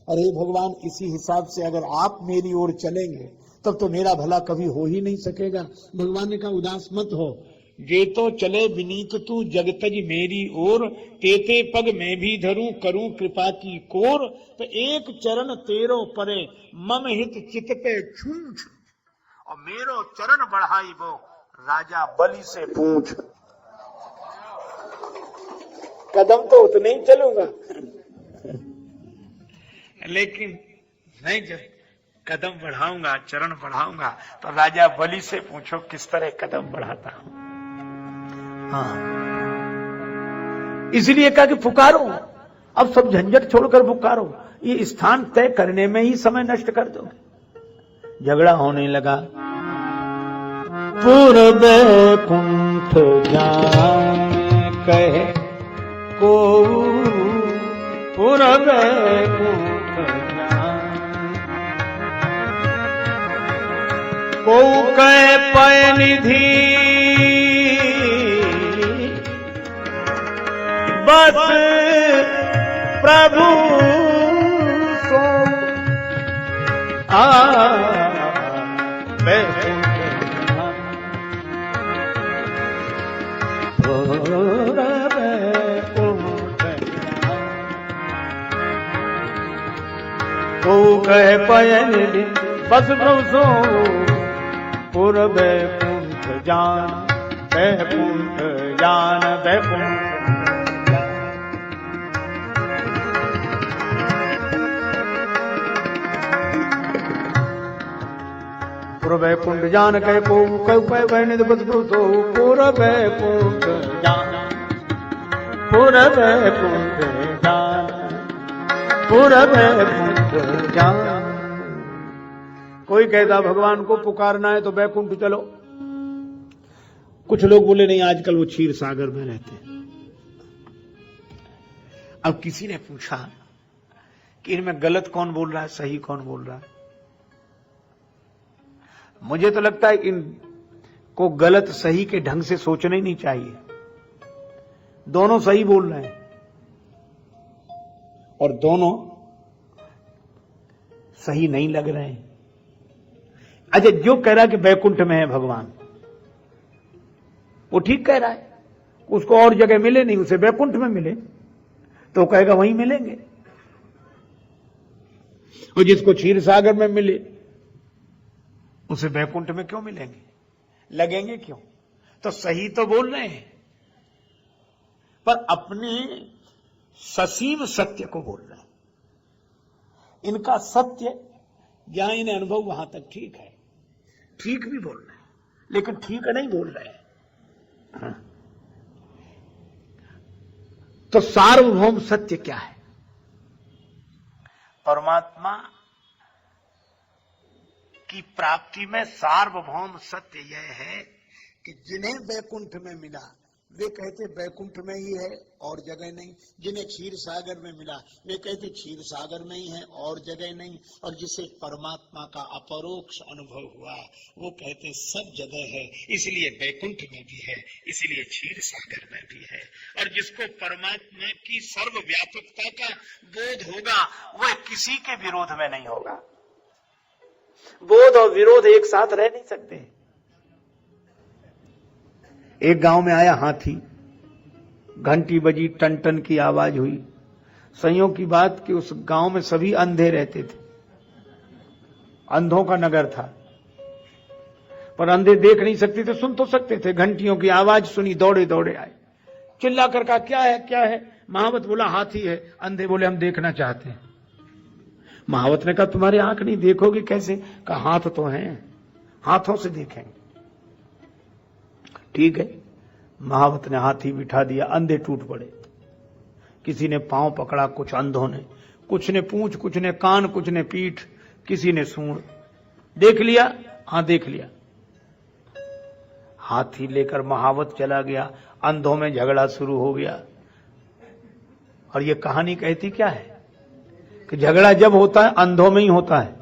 अरे भगवान, इसी हिसाब से अगर आप मेरी ओर चलेंगे तब तो मेरा भला कभी हो ही नहीं सकेगा। भगवान ने कहा उदास मत हो, जे तो चले विनीत तू जगतज मेरी ओर, तेते पग मैं भी धरूं करूं कृपा की कोर। तो एक चरण तेरो परे मम हित चित पे छूछ, और मेरो चरण बढ़ाई वो राजा बलि से पूछ। कदम तो उतने ही चलूंगा, लेकिन नहीं, जब कदम बढ़ाऊंगा, चरण बढ़ाऊंगा, तो राजा बलि से पूछो किस तरह कदम बढ़ाता हूं। हाँ, इसलिए कहा कि पुकारो, अब सब झंझट छोड़कर पुकारो। ये स्थान तय करने में ही समय नष्ट कर दोगे। झगड़ा होने लगा। पूर्वे कुंठ जाने कहे को, पूर्वे कुंठ जाने को कहे पय निधि, बस प्रभु सो को कहे पयन बस प्रभु सो, पूर्वे कुंठ जान बैकुंठ जान बैकुंठ। पूर्वे कुंठ जान कह को बहन बस सो, पूर्वे कुंठ जान, पूर्वे कुंठ जान, पूर्वे कुंठ जान। कोई कहता भगवान को पुकारना है तो बैकुंठ चलो। कुछ लोग बोले नहीं, आजकल वो क्षीर सागर में रहते हैं। अब किसी ने पूछा कि इनमें गलत कौन बोल रहा है, सही कौन बोल रहा है। मुझे तो लगता है इनको गलत सही के ढंग से सोचना ही नहीं चाहिए। दोनों सही बोल रहे हैं और दोनों सही नहीं लग रहे हैं। अच्छा, जो कह रहा है कि बैकुंठ में है भगवान, वो ठीक कह रहा है। उसको और जगह मिले नहीं, उसे बैकुंठ में मिले तो कहेगा वहीं मिलेंगे। और जिसको क्षीर सागर में मिले उसे बैकुंठ में क्यों मिलेंगे, लगेंगे क्यों? तो सही तो बोल रहे हैं, पर अपने ससीम सत्य को बोल रहे हैं। इनका सत्य जहां इन्हें अनुभव वहां तक ठीक है, ठीक भी बोल रहे हैं, लेकिन ठीक नहीं बोल रहे हैं। हाँ। तो सार्वभौम सत्य क्या है? परमात्मा की प्राप्ति में सार्वभौम सत्य यह है कि जिन्हें वैकुंठ में मिला वे कहते वैकुंठ में ही है और जगह नहीं, जिन्हें क्षीर सागर में मिला वे कहते क्षीर सागर में ही है और जगह नहीं, और जिसे परमात्मा का अपरोक्ष अनुभव हुआ वो कहते सब जगह है, इसलिए वैकुंठ में भी है, इसलिए क्षीर सागर में भी है। और जिसको परमात्मा की सर्वव्यापकता का बोध होगा वह किसी के विरोध में नहीं होगा। बोध और विरोध एक साथ रह नहीं सकते। एक गांव में आया हाथी, घंटी बजी, टन टन की आवाज हुई। संयोग की बात कि उस गांव में सभी अंधे रहते थे, अंधों का नगर था, पर अंधे देख नहीं सकते थे, सुन तो सकते थे। घंटियों की आवाज सुनी, दौड़े दौड़े आए, चिल्ला कर कहा क्या है क्या है? महावत बोला हाथी है। अंधे बोले हम देखना चाहते हैं। महावत ने कहा तुम्हारी आंख नहीं, देखोगे कैसे? कहा हाथ तो हैं, हाथों से देखेंगे। ठीक है, महावत ने हाथी बिठा दिया, अंधे टूट पड़े। किसी ने पांव पकड़ा, कुछ अंधों ने, कुछ ने पूंछ, कुछ ने कान, कुछ ने पीठ, किसी ने सूंड। देख लिया? हां देख लिया। हाथी लेकर महावत चला गया, अंधों में झगड़ा शुरू हो गया। और ये कहानी कहती क्या है कि झगड़ा जब होता है अंधों में ही होता है।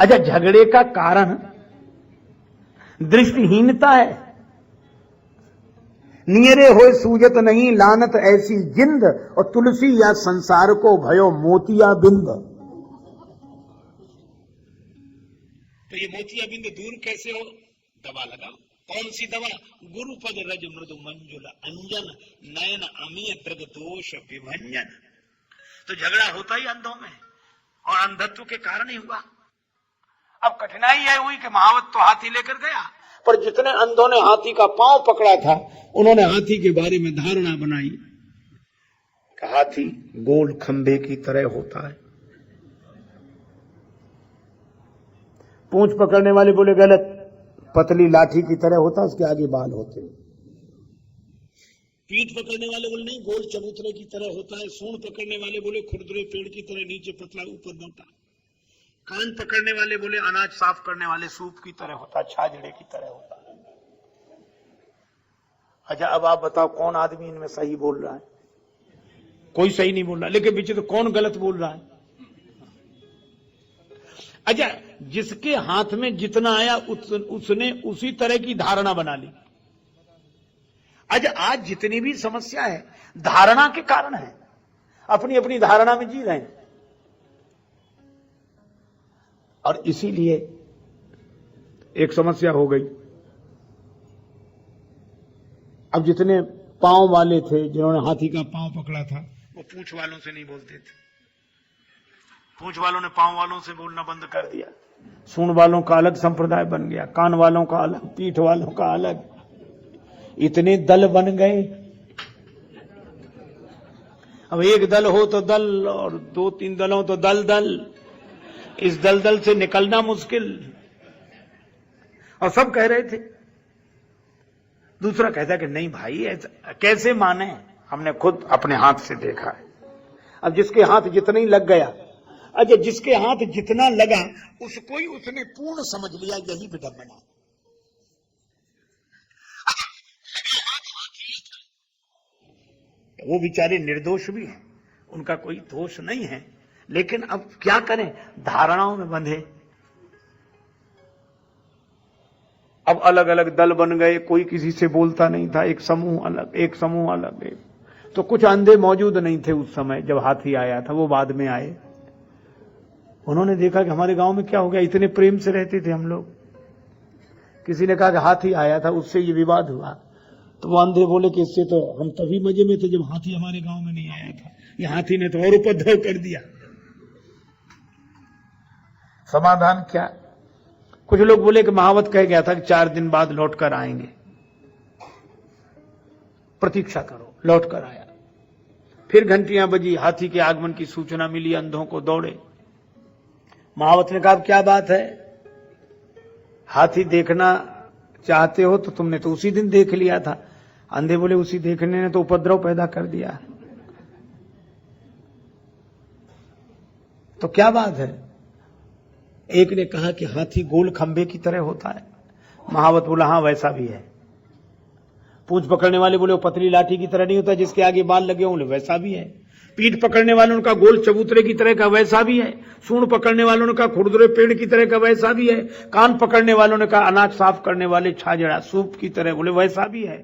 अच्छा, झगड़े का कारण दृष्टिहीनता है। नियरे होए सूजत नहीं लानत ऐसी जिंद, और तुलसी या संसार को भयो मोतिया बिंद। तो ये मोतिया बिंद दूर कैसे हो? दवा लगाओ। कौन सी दवा? गुरुपद रज मृदु मंजुल अंजन नयन अमीय दृग दोष विभंजन। तो झगड़ा होता ही अंधों में, और अंधत्व के कारण ही हुआ। अब कठिनाई यह हुई कि महावत तो हाथी लेकर गया, पर जितने अंधों ने हाथी का पांव पकड़ा था उन्होंने हाथी के बारे में धारणा बनाई कि हाथी गोल खंभे की तरह होता है। पूंछ पकड़ने वाले बोले गलत, पतली लाठी की तरह होता, उसके आगे बाल होते। पीठ पकड़ने वाले बोले नहीं, गोल चबूतरे की तरह होता है। सूंड पकड़ने वाले बोले खुरदुरे पेड़ की तरह, नीचे पतला ऊपर मोटा। कान पकड़ने वाले बोले अनाज साफ करने वाले सूप की तरह होता, छाजड़े की तरह होता। अच्छा, अब आप बताओ कौन आदमी इनमें सही बोल रहा है? कोई सही नहीं बोल रहा, लेकिन पीछे तो कौन गलत बोल रहा है? अच्छा, जिसके हाथ में जितना आया उसने उसी तरह की धारणा बना ली। अच्छा, आज जितनी भी समस्या है धारणा के कारण है, अपनी अपनी धारणा में जी रहे हैं। और इसीलिए एक समस्या हो गई। अब जितने पांव वाले थे, जिन्होंने हाथी का पांव पकड़ा था, वो पूंछ वालों से नहीं बोलते थे। पूंछ वालों ने पांव वालों से बोलना बंद कर दिया। सूंड वालों का अलग संप्रदाय बन गया, कान वालों का अलग, पीठ वालों का अलग। इतने दल बन गए। अब एक दल हो तो दल, और दो तीन दल हो तो दल दल। इस दलदल से निकलना मुश्किल। और सब कह रहे थे। दूसरा कहता कि नहीं भाई, ऐसा कैसे माने, हमने खुद अपने हाथ से देखा है। अब जिसके हाथ जितना ही लग गया, अच्छा जिसके हाथ जितना लगा उसको ही उसने पूर्ण समझ लिया, यही विडंबना। वो बेचारे निर्दोष भी हैं, उनका कोई दोष नहीं है, लेकिन अब क्या करें, धारणाओं में बंधे। अब अलग अलग दल बन गए, कोई किसी से बोलता नहीं था, एक समूह अलग, एक समूह अलग। तो कुछ अंधे मौजूद नहीं थे उस समय जब हाथी आया था, वो बाद में आए। उन्होंने देखा कि हमारे गांव में क्या हो गया, इतने प्रेम से रहते थे हम लोग। किसी ने कहा कि हाथी आया था, उससे ये विवाद हुआ। तो वो अंधे बोले कि इससे तो हम तभी मजे में थे जब हाथी हमारे गांव में नहीं आया था, ये हाथी ने तो और उपद्रव कर दिया। समाधान क्या? कुछ लोग बोले कि महावत कह गया था कि 4 दिन बाद लौट कर आएंगे, प्रतीक्षा करो। लौट कर आया, फिर घंटियां बजी, हाथी के आगमन की सूचना मिली, अंधों को दौड़े। महावत ने कहा क्या बात है, हाथी देखना चाहते हो तो तुमने तो उसी दिन देख लिया था। अंधे बोले उसी देखने ने तो उपद्रव पैदा कर दिया, तो क्या बात है? एक ने कहा कि हाथी गोल खंबे की तरह होता है। महावत बोला हाँ वैसा भी है। पूंछ पकड़ने वाले बोले वो पतली लाठी की तरह नहीं होता जिसके आगे बाल लगे होंगे, वैसा भी है। पीठ पकड़ने वालों का गोल चबूतरे की तरह का, वैसा भी है। सूंड पकड़ने वालों ने कहा खुरदुरे पेड़ की तरह का, वैसा भी है। कान पकड़ने वालों ने कहा अनाज साफ करने वाले छाजड़ा सूप की तरह, बोले वैसा भी है।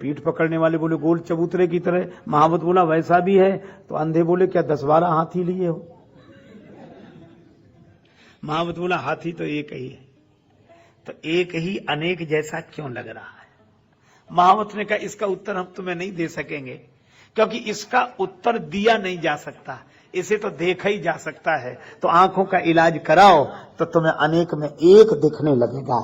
पीठ पकड़ने वाले बोले गोल चबूतरे की तरह। महावत बोला वैसा भी है। तो अंधे बोले क्या 10-12 हाथी लिए हो? महावत बोला हाथी तो एक ही है। तो एक ही अनेक जैसा क्यों लग रहा है? महावत ने कहा इसका उत्तर हम तुम्हें नहीं दे सकेंगे, क्योंकि इसका उत्तर दिया नहीं जा सकता, इसे तो देखा ही जा सकता है। तो आंखों का इलाज कराओ तो तुम्हें अनेक में एक दिखने लगेगा।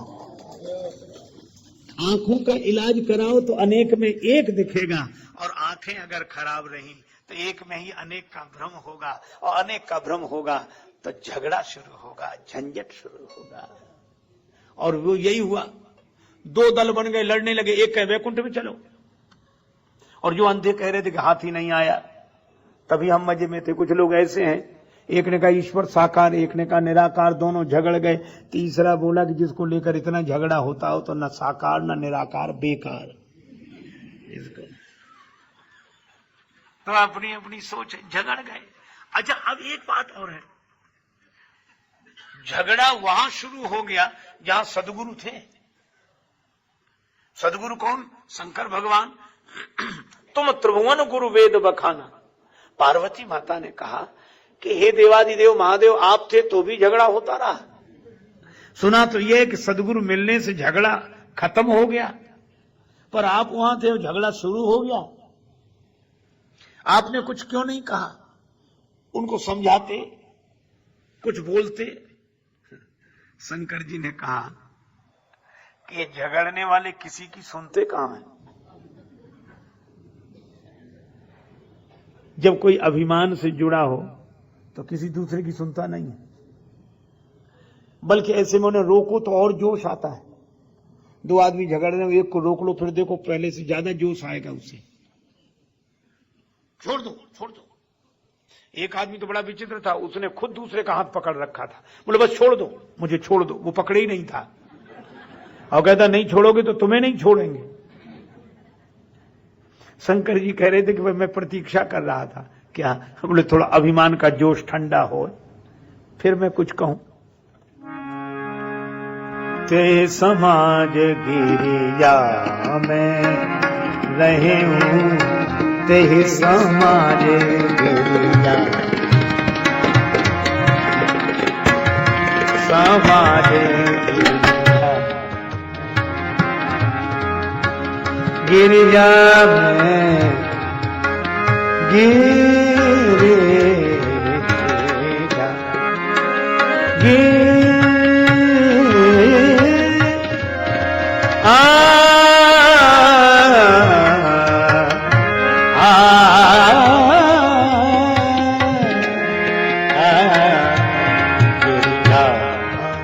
आंखों का इलाज कराओ तो अनेक में एक दिखेगा, और आंखें अगर खराब रही तो एक में ही अनेक का भ्रम होगा, और अनेक का भ्रम होगा तो झगड़ा शुरू होगा, झंझट शुरू होगा। और वो यही हुआ, 2 दल बन गए, लड़ने लगे। एक कहे वैकुंठ में चलो, और जो अंधे कह रहे थे कि हाथी नहीं आया तभी हम मजे में थे। कुछ लोग ऐसे हैं, एक ने कहा ईश्वर साकार, एक ने कहा निराकार, दोनों झगड़ गए। तीसरा बोला कि जिसको लेकर इतना झगड़ा होता हो तो न साकार न निराकार, बेकार। इसको तो अपनी अपनी सोच, झगड़ गए। अच्छा अब एक बात और है, झगड़ा वहां शुरू हो गया जहां सदगुरु थे। सदगुरु कौन? शंकर भगवान। तुम त्रिभुवन गुरु वेद बखाना। पार्वती माता ने कहा कि हे देवादिदेव महादेव, आप थे तो भी झगड़ा होता रहा। सुना तो यह कि सदगुरु मिलने से झगड़ा खत्म हो गया, पर आप वहां थे, झगड़ा शुरू हो गया। आपने कुछ क्यों नहीं कहा? उनको समझाते, कुछ बोलते। शंकर जी ने कहा कि ये झगड़ने वाले किसी की सुनते कहां हैं? जब कोई अभिमान से जुड़ा हो तो किसी दूसरे की सुनता नहीं है, बल्कि ऐसे में उन्हें रोको तो और जोश आता है। 2 आदमी झगड़ रहे हो, एक को रोक लो, फिर देखो पहले से ज्यादा जोश आएगा उससे। छोड़ दो छोड़ दो। एक आदमी तो बड़ा विचित्र था, उसने खुद दूसरे का हाथ पकड़ रखा था। बोले बस छोड़ दो, मुझे छोड़ दो। वो पकड़े ही नहीं था, और कहता नहीं छोड़ोगे तो तुम्हें नहीं छोड़ेंगे। शंकर जी कह रहे थे कि भाई मैं प्रतीक्षा कर रहा था। क्या? बोले थोड़ा अभिमान का जोश ठंडा हो, फिर मैं कुछ कहूं। ते समाज गिरिया में रहे हूं, ते समाज गिरिया, समाज गिरिया में, गिरिजा, गिरिजा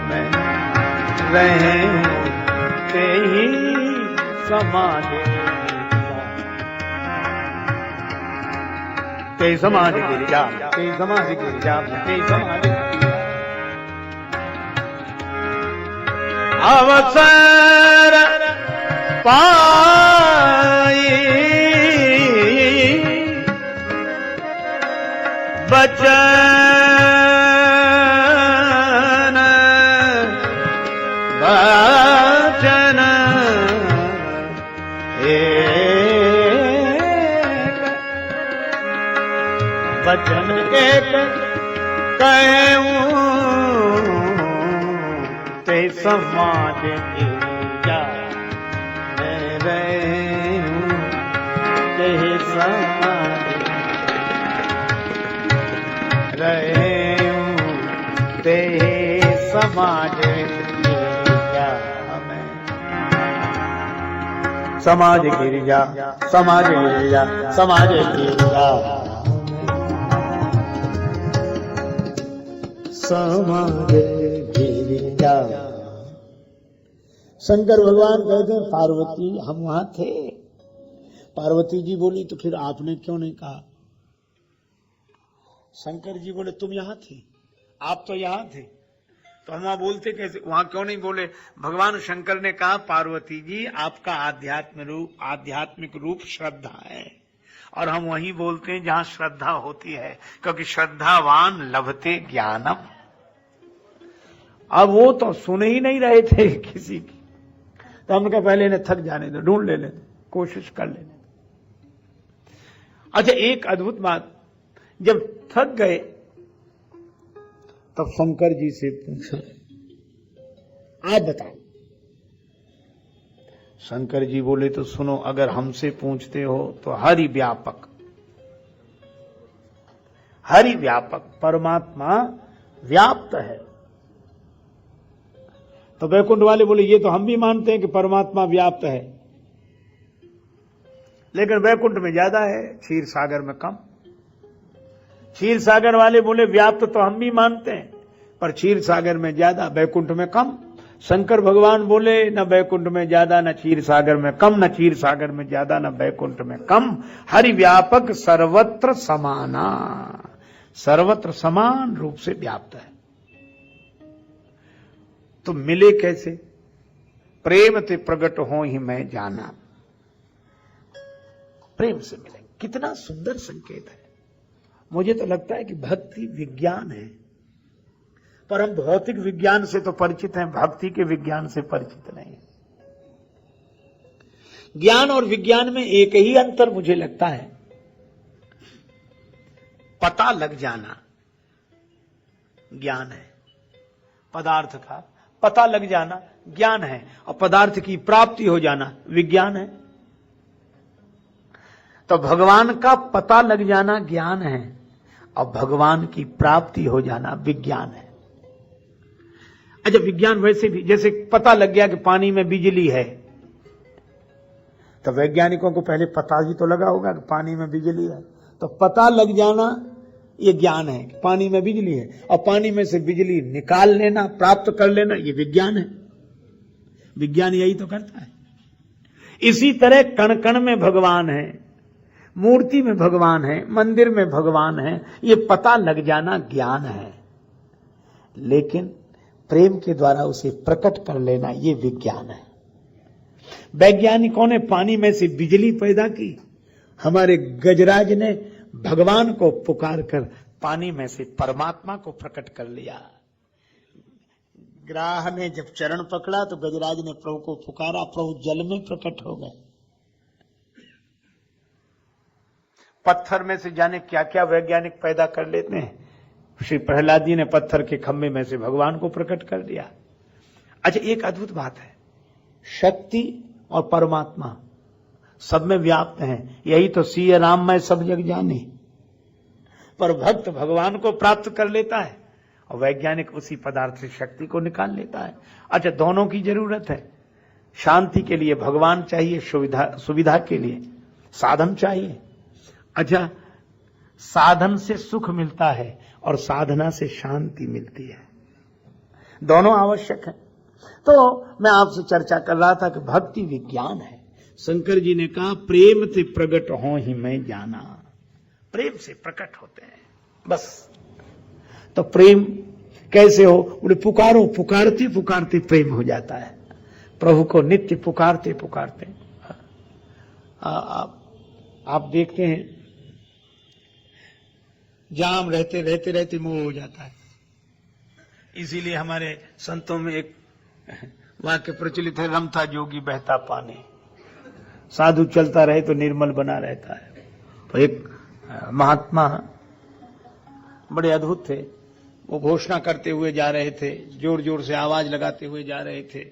में रहे ते ही समाज, ते समाज गिरिजा, ते समाज गिरिजा, ते समाज अवसर पाई बचन बचन बचन एक कहूं, ते समाज गिरिजा में रहूं, ते समाज रहूं, ते समाज गिरिजा में, समाज गिरिजा, समाज गिरिजा, समाज गिरिजा, समाज गिरिजा। शंकर भगवान कहते पार्वती हम वहां थे। पार्वती जी बोली तो फिर आपने क्यों नहीं कहा? शंकर जी बोले तुम यहां थे, आप तो यहां थे, तो हम वहां बोलते कैसे? वहां क्यों नहीं बोले? भगवान शंकर ने कहा पार्वती जी आपका आध्यात्मिक रूप श्रद्धा है, और हम वहीं बोलते हैं जहां श्रद्धा होती है, क्योंकि श्रद्धावान लभते ज्ञानम। अब वो तो सुन ही नहीं रहे थे किसी की, तो हमने कहा पहले इन्हें थक जाने दो, ढूंढ लेने दो, कोशिश कर लेने दो। अच्छा एक अद्भुत बात, जब थक गए तब शंकर जी से पूछा आप बताओ। शंकर जी बोले तो सुनो, अगर हमसे पूछते हो तो हरि व्यापक परमात्मा व्याप्त है। तो वैकुंठ वाले बोले ये तो हम भी मानते हैं कि परमात्मा व्याप्त है, लेकिन वैकुंठ में ज्यादा है, क्षीर सागर में कम। क्षीर सागर वाले बोले व्याप्त तो हम भी मानते हैं, पर क्षीर सागर में ज्यादा, वैकुंठ में कम। शंकर भगवान बोले न वैकुंठ में ज्यादा, न क्षीर सागर में कम, न क्षीर सागर में ज्यादा, न वैकुंठ में कम। हरि व्यापक सर्वत्र समाना, सर्वत्र समान रूप से व्याप्त है। तो मिले कैसे? प्रेम ते प्रगट हो ही मैं जाना, प्रेम से मिले। कितना सुंदर संकेत है। मुझे तो लगता है कि भक्ति विज्ञान है, पर हम भौतिक विज्ञान से तो परिचित हैं, भक्ति के विज्ञान से परिचित नहीं। ज्ञान और विज्ञान में एक ही अंतर मुझे लगता है, पता लग जाना ज्ञान है, पदार्थ का पता लग जाना ज्ञान है, और पदार्थ की प्राप्ति हो जाना विज्ञान है। तो भगवान का पता लग जाना ज्ञान है, और भगवान की प्राप्ति हो जाना विज्ञान है। अच्छा विज्ञान वैसे भी, जैसे पता लग गया कि पानी में बिजली है, तो वैज्ञानिकों को पहले पता ही तो लगा होगा कि पानी में बिजली है। तो पता लग जाना ये ज्ञान है कि पानी में बिजली है, और पानी में से बिजली निकाल लेना, प्राप्त कर लेना, ये विज्ञान है। विज्ञान यही तो करता है। इसी तरह कण कण में भगवान है, मूर्ति में भगवान है, मंदिर में भगवान है, ये पता लग जाना ज्ञान है। लेकिन प्रेम के द्वारा उसे प्रकट कर लेना ये विज्ञान है। वैज्ञानिकों ने पानी में से बिजली पैदा की, हमारे गजराज ने भगवान को पुकार कर पानी में से परमात्मा को प्रकट कर लिया। ग्राह ने जब चरण पकड़ा तो गजराज ने प्रभु को पुकारा, प्रभु जल में प्रकट हो गए। पत्थर में से जाने क्या क्या वैज्ञानिक पैदा कर लेते हैं। श्री प्रहलाद जी ने पत्थर के खंभे में से भगवान को प्रकट कर दिया। अच्छा एक अद्भुत बात है, शक्ति और परमात्मा सब में व्याप्त हैं, यही तो सिय राम मैं सब जग जाने। पर भक्त भगवान को प्राप्त कर लेता है और वैज्ञानिक उसी पदार्थ से शक्ति को निकाल लेता है। अच्छा दोनों की जरूरत है। शांति के लिए भगवान चाहिए, सुविधा के लिए साधन चाहिए। अच्छा साधन से सुख मिलता है और साधना से शांति मिलती है, दोनों आवश्यक है। तो मैं आपसे चर्चा कर रहा था कि भक्ति विज्ञान है। शंकर जी ने कहा प्रेम से प्रकट हो ही मैं जाना, प्रेम से प्रकट होते हैं बस। तो प्रेम कैसे हो? बोले पुकारो, पुकारते पुकारते प्रेम हो जाता है। प्रभु को नित्य पुकारते पुकारते आप देखते हैं जाम रहते रहते रहते मोह हो जाता है। इसीलिए हमारे संतों में एक वाक्य प्रचलित है, रमता जोगी बहता पानी, साधु चलता रहे तो निर्मल बना रहता है। तो एक महात्मा बड़े अद्भुत थे, वो घोषणा करते हुए जा रहे थे, जोर जोर से आवाज लगाते हुए जा रहे थे,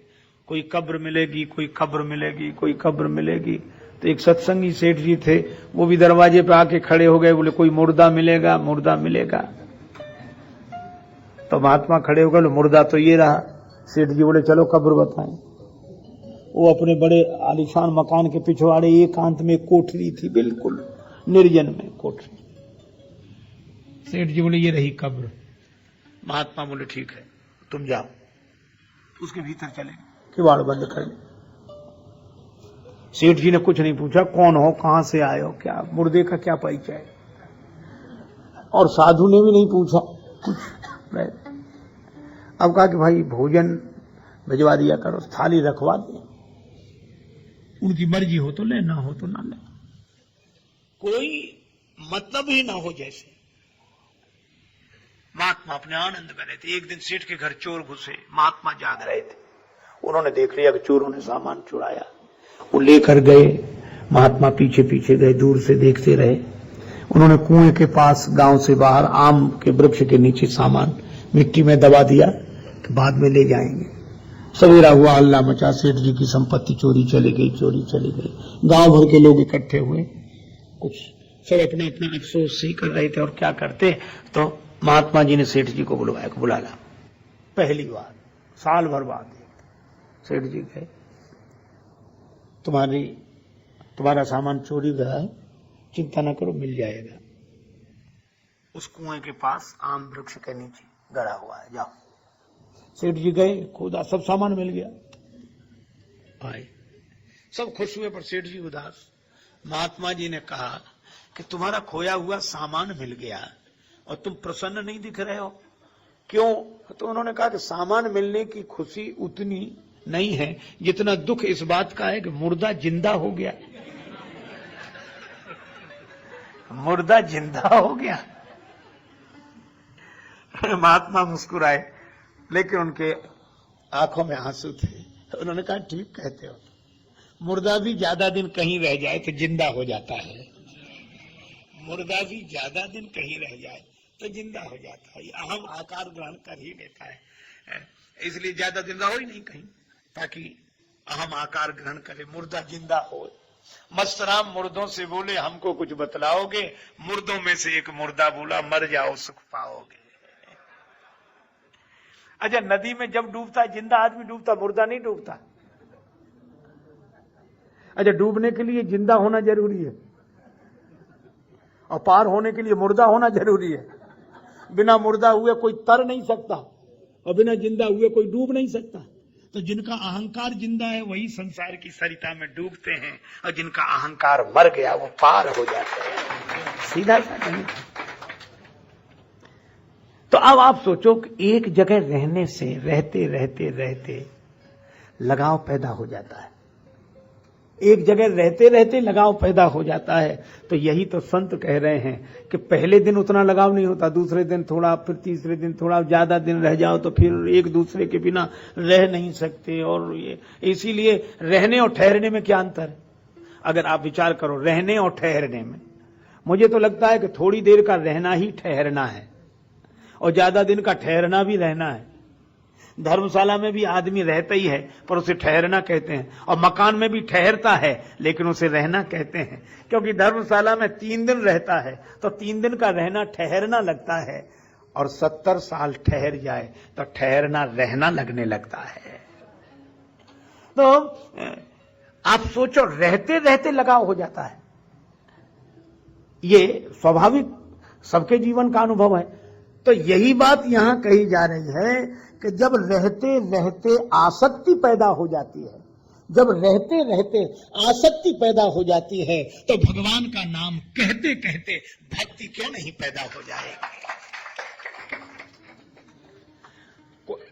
कोई कब्र मिलेगी, कोई कब्र मिलेगी, कोई कब्र मिलेगी। तो एक सत्संगी सेठ जी थे, वो भी दरवाजे पे आके खड़े हो गए, बोले कोई मुर्दा मिलेगा, मुर्दा मिलेगा। तो महात्मा खड़े हो गए, मुर्दा तो ये रहा। सेठ जी बोले चलो कब्र बताएं। वो अपने बड़े आलीशान मकान के पिछवाड़े एकांत में कोठरी थी, बिल्कुल निर्जन में कोठरी। सेठ जी बोले ये रही कब्र। महात्मा बोले ठीक है तुम जाओ। उसके भीतर चले, किवाड़ बंद कर ले। सेठ जी ने कुछ नहीं पूछा, कौन हो, कहां से आए हो, क्या मुर्दे का क्या परिचय, और साधु ने भी नहीं पूछा कुछ। अब कहा कि भाई भोजन भिजवा दिया करो, थाली रखवा दे, उनकी मर्जी हो तो ले, ना हो तो ना ले, कोई मतलब ही ना हो। जैसे महात्मा अपने आनंद में रहते। एक दिन सेठ के घर चोर घुसे, महात्मा जाग रहे थे, उन्होंने देख लिया कि चोरों ने सामान चुराया, वो लेकर गए। महात्मा पीछे पीछे गए, दूर से देखते रहे। उन्होंने कुएं के पास गांव से बाहर आम के वृक्ष के नीचे सामान मिट्टी में दबा दिया कि बाद में ले जाएंगे। सवेरा हुआ, हल्ला मचा, सेठ जी की संपत्ति चोरी चली गई, चोरी चली गई। गांव भर के लोग इकट्ठे हुए, कुछ सब अपना अपना अफसोस ही कर रहे थे और क्या करते। तो महात्मा जी ने सेठ जी को बुलवाया, बुला ला। पहली बार साल भर बाद सेठ जी गए, तुम्हारा सामान चोरी गया है, चिंता न करो मिल जाएगा। उस कुएं के पास आम वृक्ष के नीचे गड़ा हुआ है, जाओ। सेठ जी गए, खोदा, सब सामान मिल गया। आए, सब खुश हुए, पर सेठ जी उदास। महात्मा जी ने कहा कि तुम्हारा खोया हुआ सामान मिल गया और तुम प्रसन्न नहीं दिख रहे हो, क्यों? तो उन्होंने कहा कि सामान मिलने की खुशी उतनी नहीं है जितना दुख इस बात का है कि मुर्दा जिंदा हो गया। मुर्दा जिंदा हो गया। महात्मा मुस्कुराए, लेकिन उनके आंखों में आंसू थे। उन्होंने कहा ठीक कहते हो, मुर्दा भी ज्यादा दिन कहीं रह जाए तो जिंदा हो जाता है। मुर्दा भी ज्यादा दिन कहीं रह जाए तो जिंदा हो जाता है, अहम आकार ग्रहण कर ही लेता है। इसलिए ज्यादा जिंदा हो ही नहीं कहीं, ताकि अहम आकार ग्रहण करे, मुर्दा जिंदा हो। मस्तराम मुर्दों से बोले हमको कुछ बतलाओगे? मुर्दों में से एक मुर्दा बोला मर जाओ सुख पाओगे। अच्छा, नदी में जब डूबता है जिंदा आदमी डूबता, मुर्दा नहीं डूबता। अच्छा, डूबने के लिए जिंदा होना जरूरी है और पार होने के लिए मुर्दा होना जरूरी है। बिना मुर्दा हुए कोई तर नहीं सकता और बिना जिंदा हुए कोई डूब नहीं सकता। तो जिनका अहंकार जिंदा है वही संसार की सरिता में डूबते हैं, और जिनका अहंकार मर गया वो पार हो जाते हैं। सीधा सा नहीं। तो अब आप सोचो कि एक जगह रहने से रहते रहते रहते लगाव पैदा हो जाता है। एक जगह रहते रहते लगाव पैदा हो जाता है। तो यही तो संत कह रहे हैं कि पहले दिन उतना लगाव नहीं होता, दूसरे दिन थोड़ा, फिर तीसरे दिन थोड़ा, ज्यादा दिन रह जाओ तो फिर एक दूसरे के बिना रह नहीं सकते। और ये इसीलिए रहने और ठहरने में क्या अंतर है? अगर आप विचार करो रहने और ठहरने में, मुझे तो लगता है कि थोड़ी देर का रहना ही ठहरना है और ज्यादा दिन का ठहरना भी रहना है। धर्मशाला में भी आदमी रहता ही है पर उसे ठहरना कहते हैं, और मकान में भी ठहरता है लेकिन उसे रहना कहते हैं। क्योंकि धर्मशाला में 3 दिन रहता है तो 3 दिन का रहना ठहरना लगता है, और 70 साल ठहर जाए तो ठहरना रहना लगने लगता है। तो आप सोचो, रहते रहते लगाव हो जाता है। ये स्वाभाविक सबके जीवन का अनुभव है। तो यही बात यहां कही जा रही है कि जब रहते रहते आसक्ति पैदा हो जाती है, जब रहते रहते आसक्ति पैदा हो जाती है, तो भगवान का नाम कहते कहते भक्ति क्यों नहीं पैदा हो जाएगी?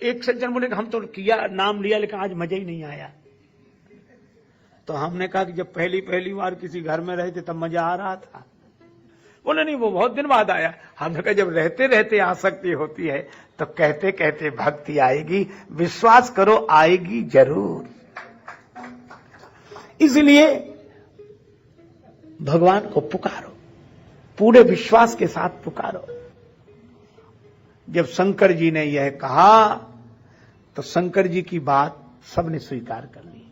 एक सज्जन बोले हम तो किया, नाम लिया, लेकिन आज मजा ही नहीं आया। तो हमने कहा कि जब पहली बार किसी घर में रहे थे तब मजा आ रहा था। बोले नहीं, वो बहुत दिन बाद आया। हमने कहा जब रहते रहते आसक्ति होती है तो कहते कहते भक्ति आएगी। विश्वास करो आएगी जरूर। इसलिए भगवान को पुकारो, पूरे विश्वास के साथ पुकारो। जब शंकर जी ने यह कहा तो शंकर जी की बात सबने स्वीकार कर ली।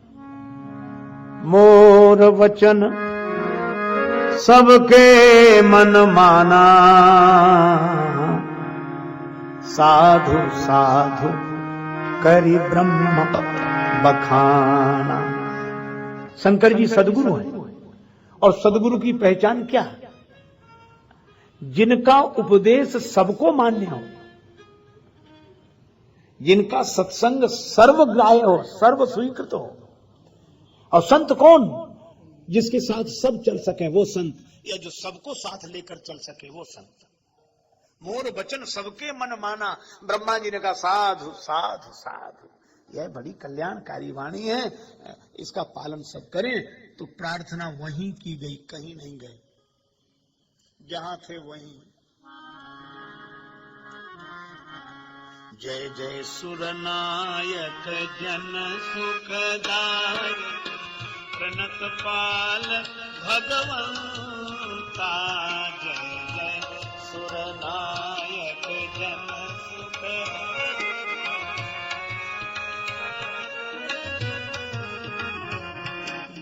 मोर वचन सबके मन माना, साधु साधु करी ब्रह्म बखाना। शंकर जी सदगुरु हैं और सदगुरु की पहचान क्या है? जिनका उपदेश सबको मान्य हो, जिनका सत्संग सर्वग्राह्य हो, सर्व स्वीकृत हो। और संत कौन? जिसके साथ सब चल सके वो संत, या जो सबको साथ लेकर चल सके वो संत। मोर वचन सबके मन माना, ब्रह्मा जी ने कहा साधु साधु साधु। यह बड़ी कल्याणकारी वाणी है, इसका पालन सब करें। तो प्रार्थना वहीं की गई, कहीं नहीं गए, जहां थे वहीं। जय जय सुरनायक जन सुखदायक, प्रणत पाल भगवंता। जय जय सुरनायक जन सुखदायक।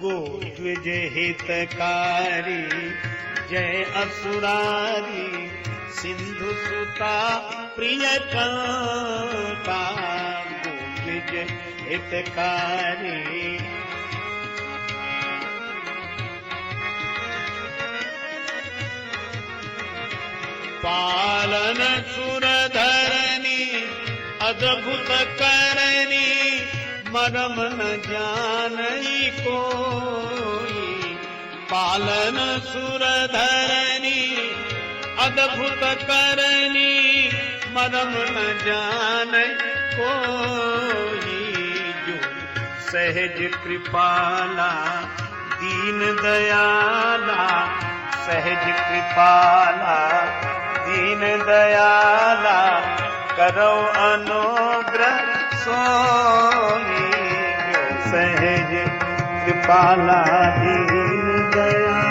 गोद्विज हितकारी जय असुरारी, सिंधु सुता प्रियकांता। गोद्विज हितकारी पालन सुरधरनी, अद्भुत करनी, मरम न जानई कोई। पालन सुरधरनी, अद्भुत करनी, मरम न जानई कोई। जो सहज कृपाला दीन दयाला, सहज कृपाला दीन दयाला, करो अनुग्रह सोई। जो सहज कृपाला दीन दयाला।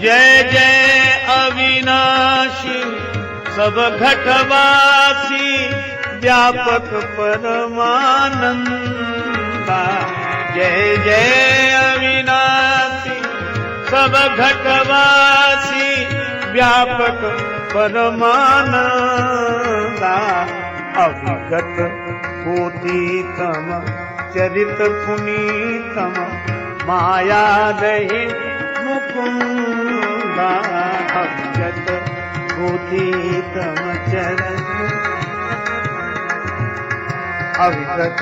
जय जय अविनाशी सब घटवासी, व्यापक परमानंदा। जय जय अविनाशी सब घटवासी, व्यापक परमानंदा। अविगत कोटितम चरित पुनीतम, माया दहि मुकुंदा। अविगत कोटितम चरित, अविगत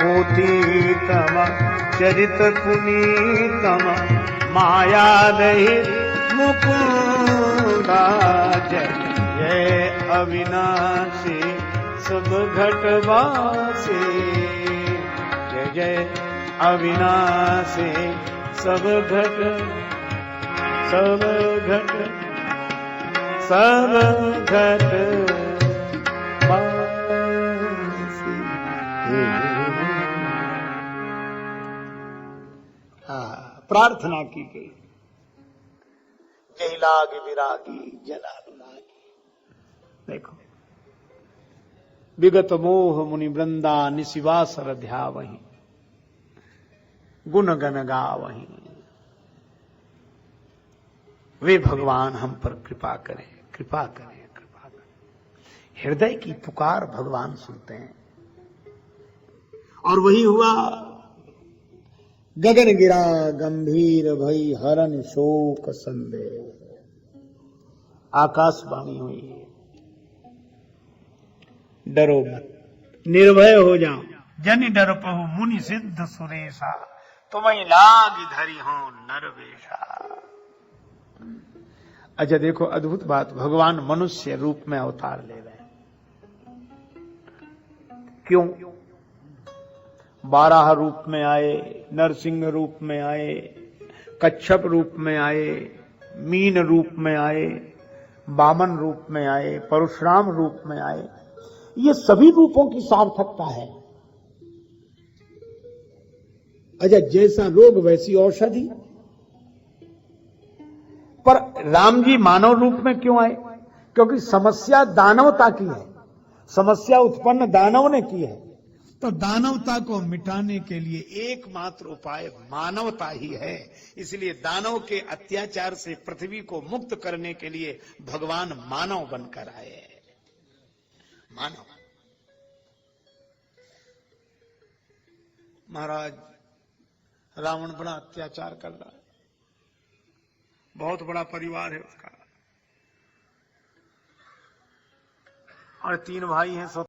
कोटितम चरित पुनीतम, माया दहि मुकुंदा। जय जय अविनाशी सब घटवासी, जय जय अविनाशी सब घट सब घट सब घट वासी। प्रार्थना की गई, जय लाग विरागी जलानुरागी। देखो, विगत मोह मुनि वृंदा, निशिवासर ध्यावहि, गुण गण गावहि। वे भगवान हम पर कृपा करें, कृपा करें, कृपा करें। हृदय की पुकार भगवान सुनते हैं। और वही हुआ, गगन गिरा गंभीर भई, हरन शोक संदेह। आकाशवाणी हुई, डरो मत, निर्भय हो जाओ। जनि डर पहु मुनि सिद्ध सुरेशा, तुम्हें लाग धरी हो नरवेशा। अच्छा देखो, अद्भुत बात, भगवान मनुष्य रूप में अवतार ले रहे हैं। क्यों? 12 रूप में आए, नरसिंह रूप में आए, कच्छप रूप में आए, मीन रूप में आए, वामन रूप में आए, परशुराम रूप में आए। ये सभी रूपों की सार्थकता है। अच्छा, जैसा रोग वैसी औषधि। पर राम जी मानव रूप में क्यों आए? क्योंकि समस्या दानवता की है, समस्या उत्पन्न दानव ने की है। तो दानवता को मिटाने के लिए एकमात्र उपाय मानवता ही है। इसलिए दानव के अत्याचार से पृथ्वी को मुक्त करने के लिए भगवान मानव बनकर आए। मानव। महाराज रावण बड़ा अत्याचार कर रहा है, बहुत बड़ा परिवार है उसका, और 3 भाई हैं,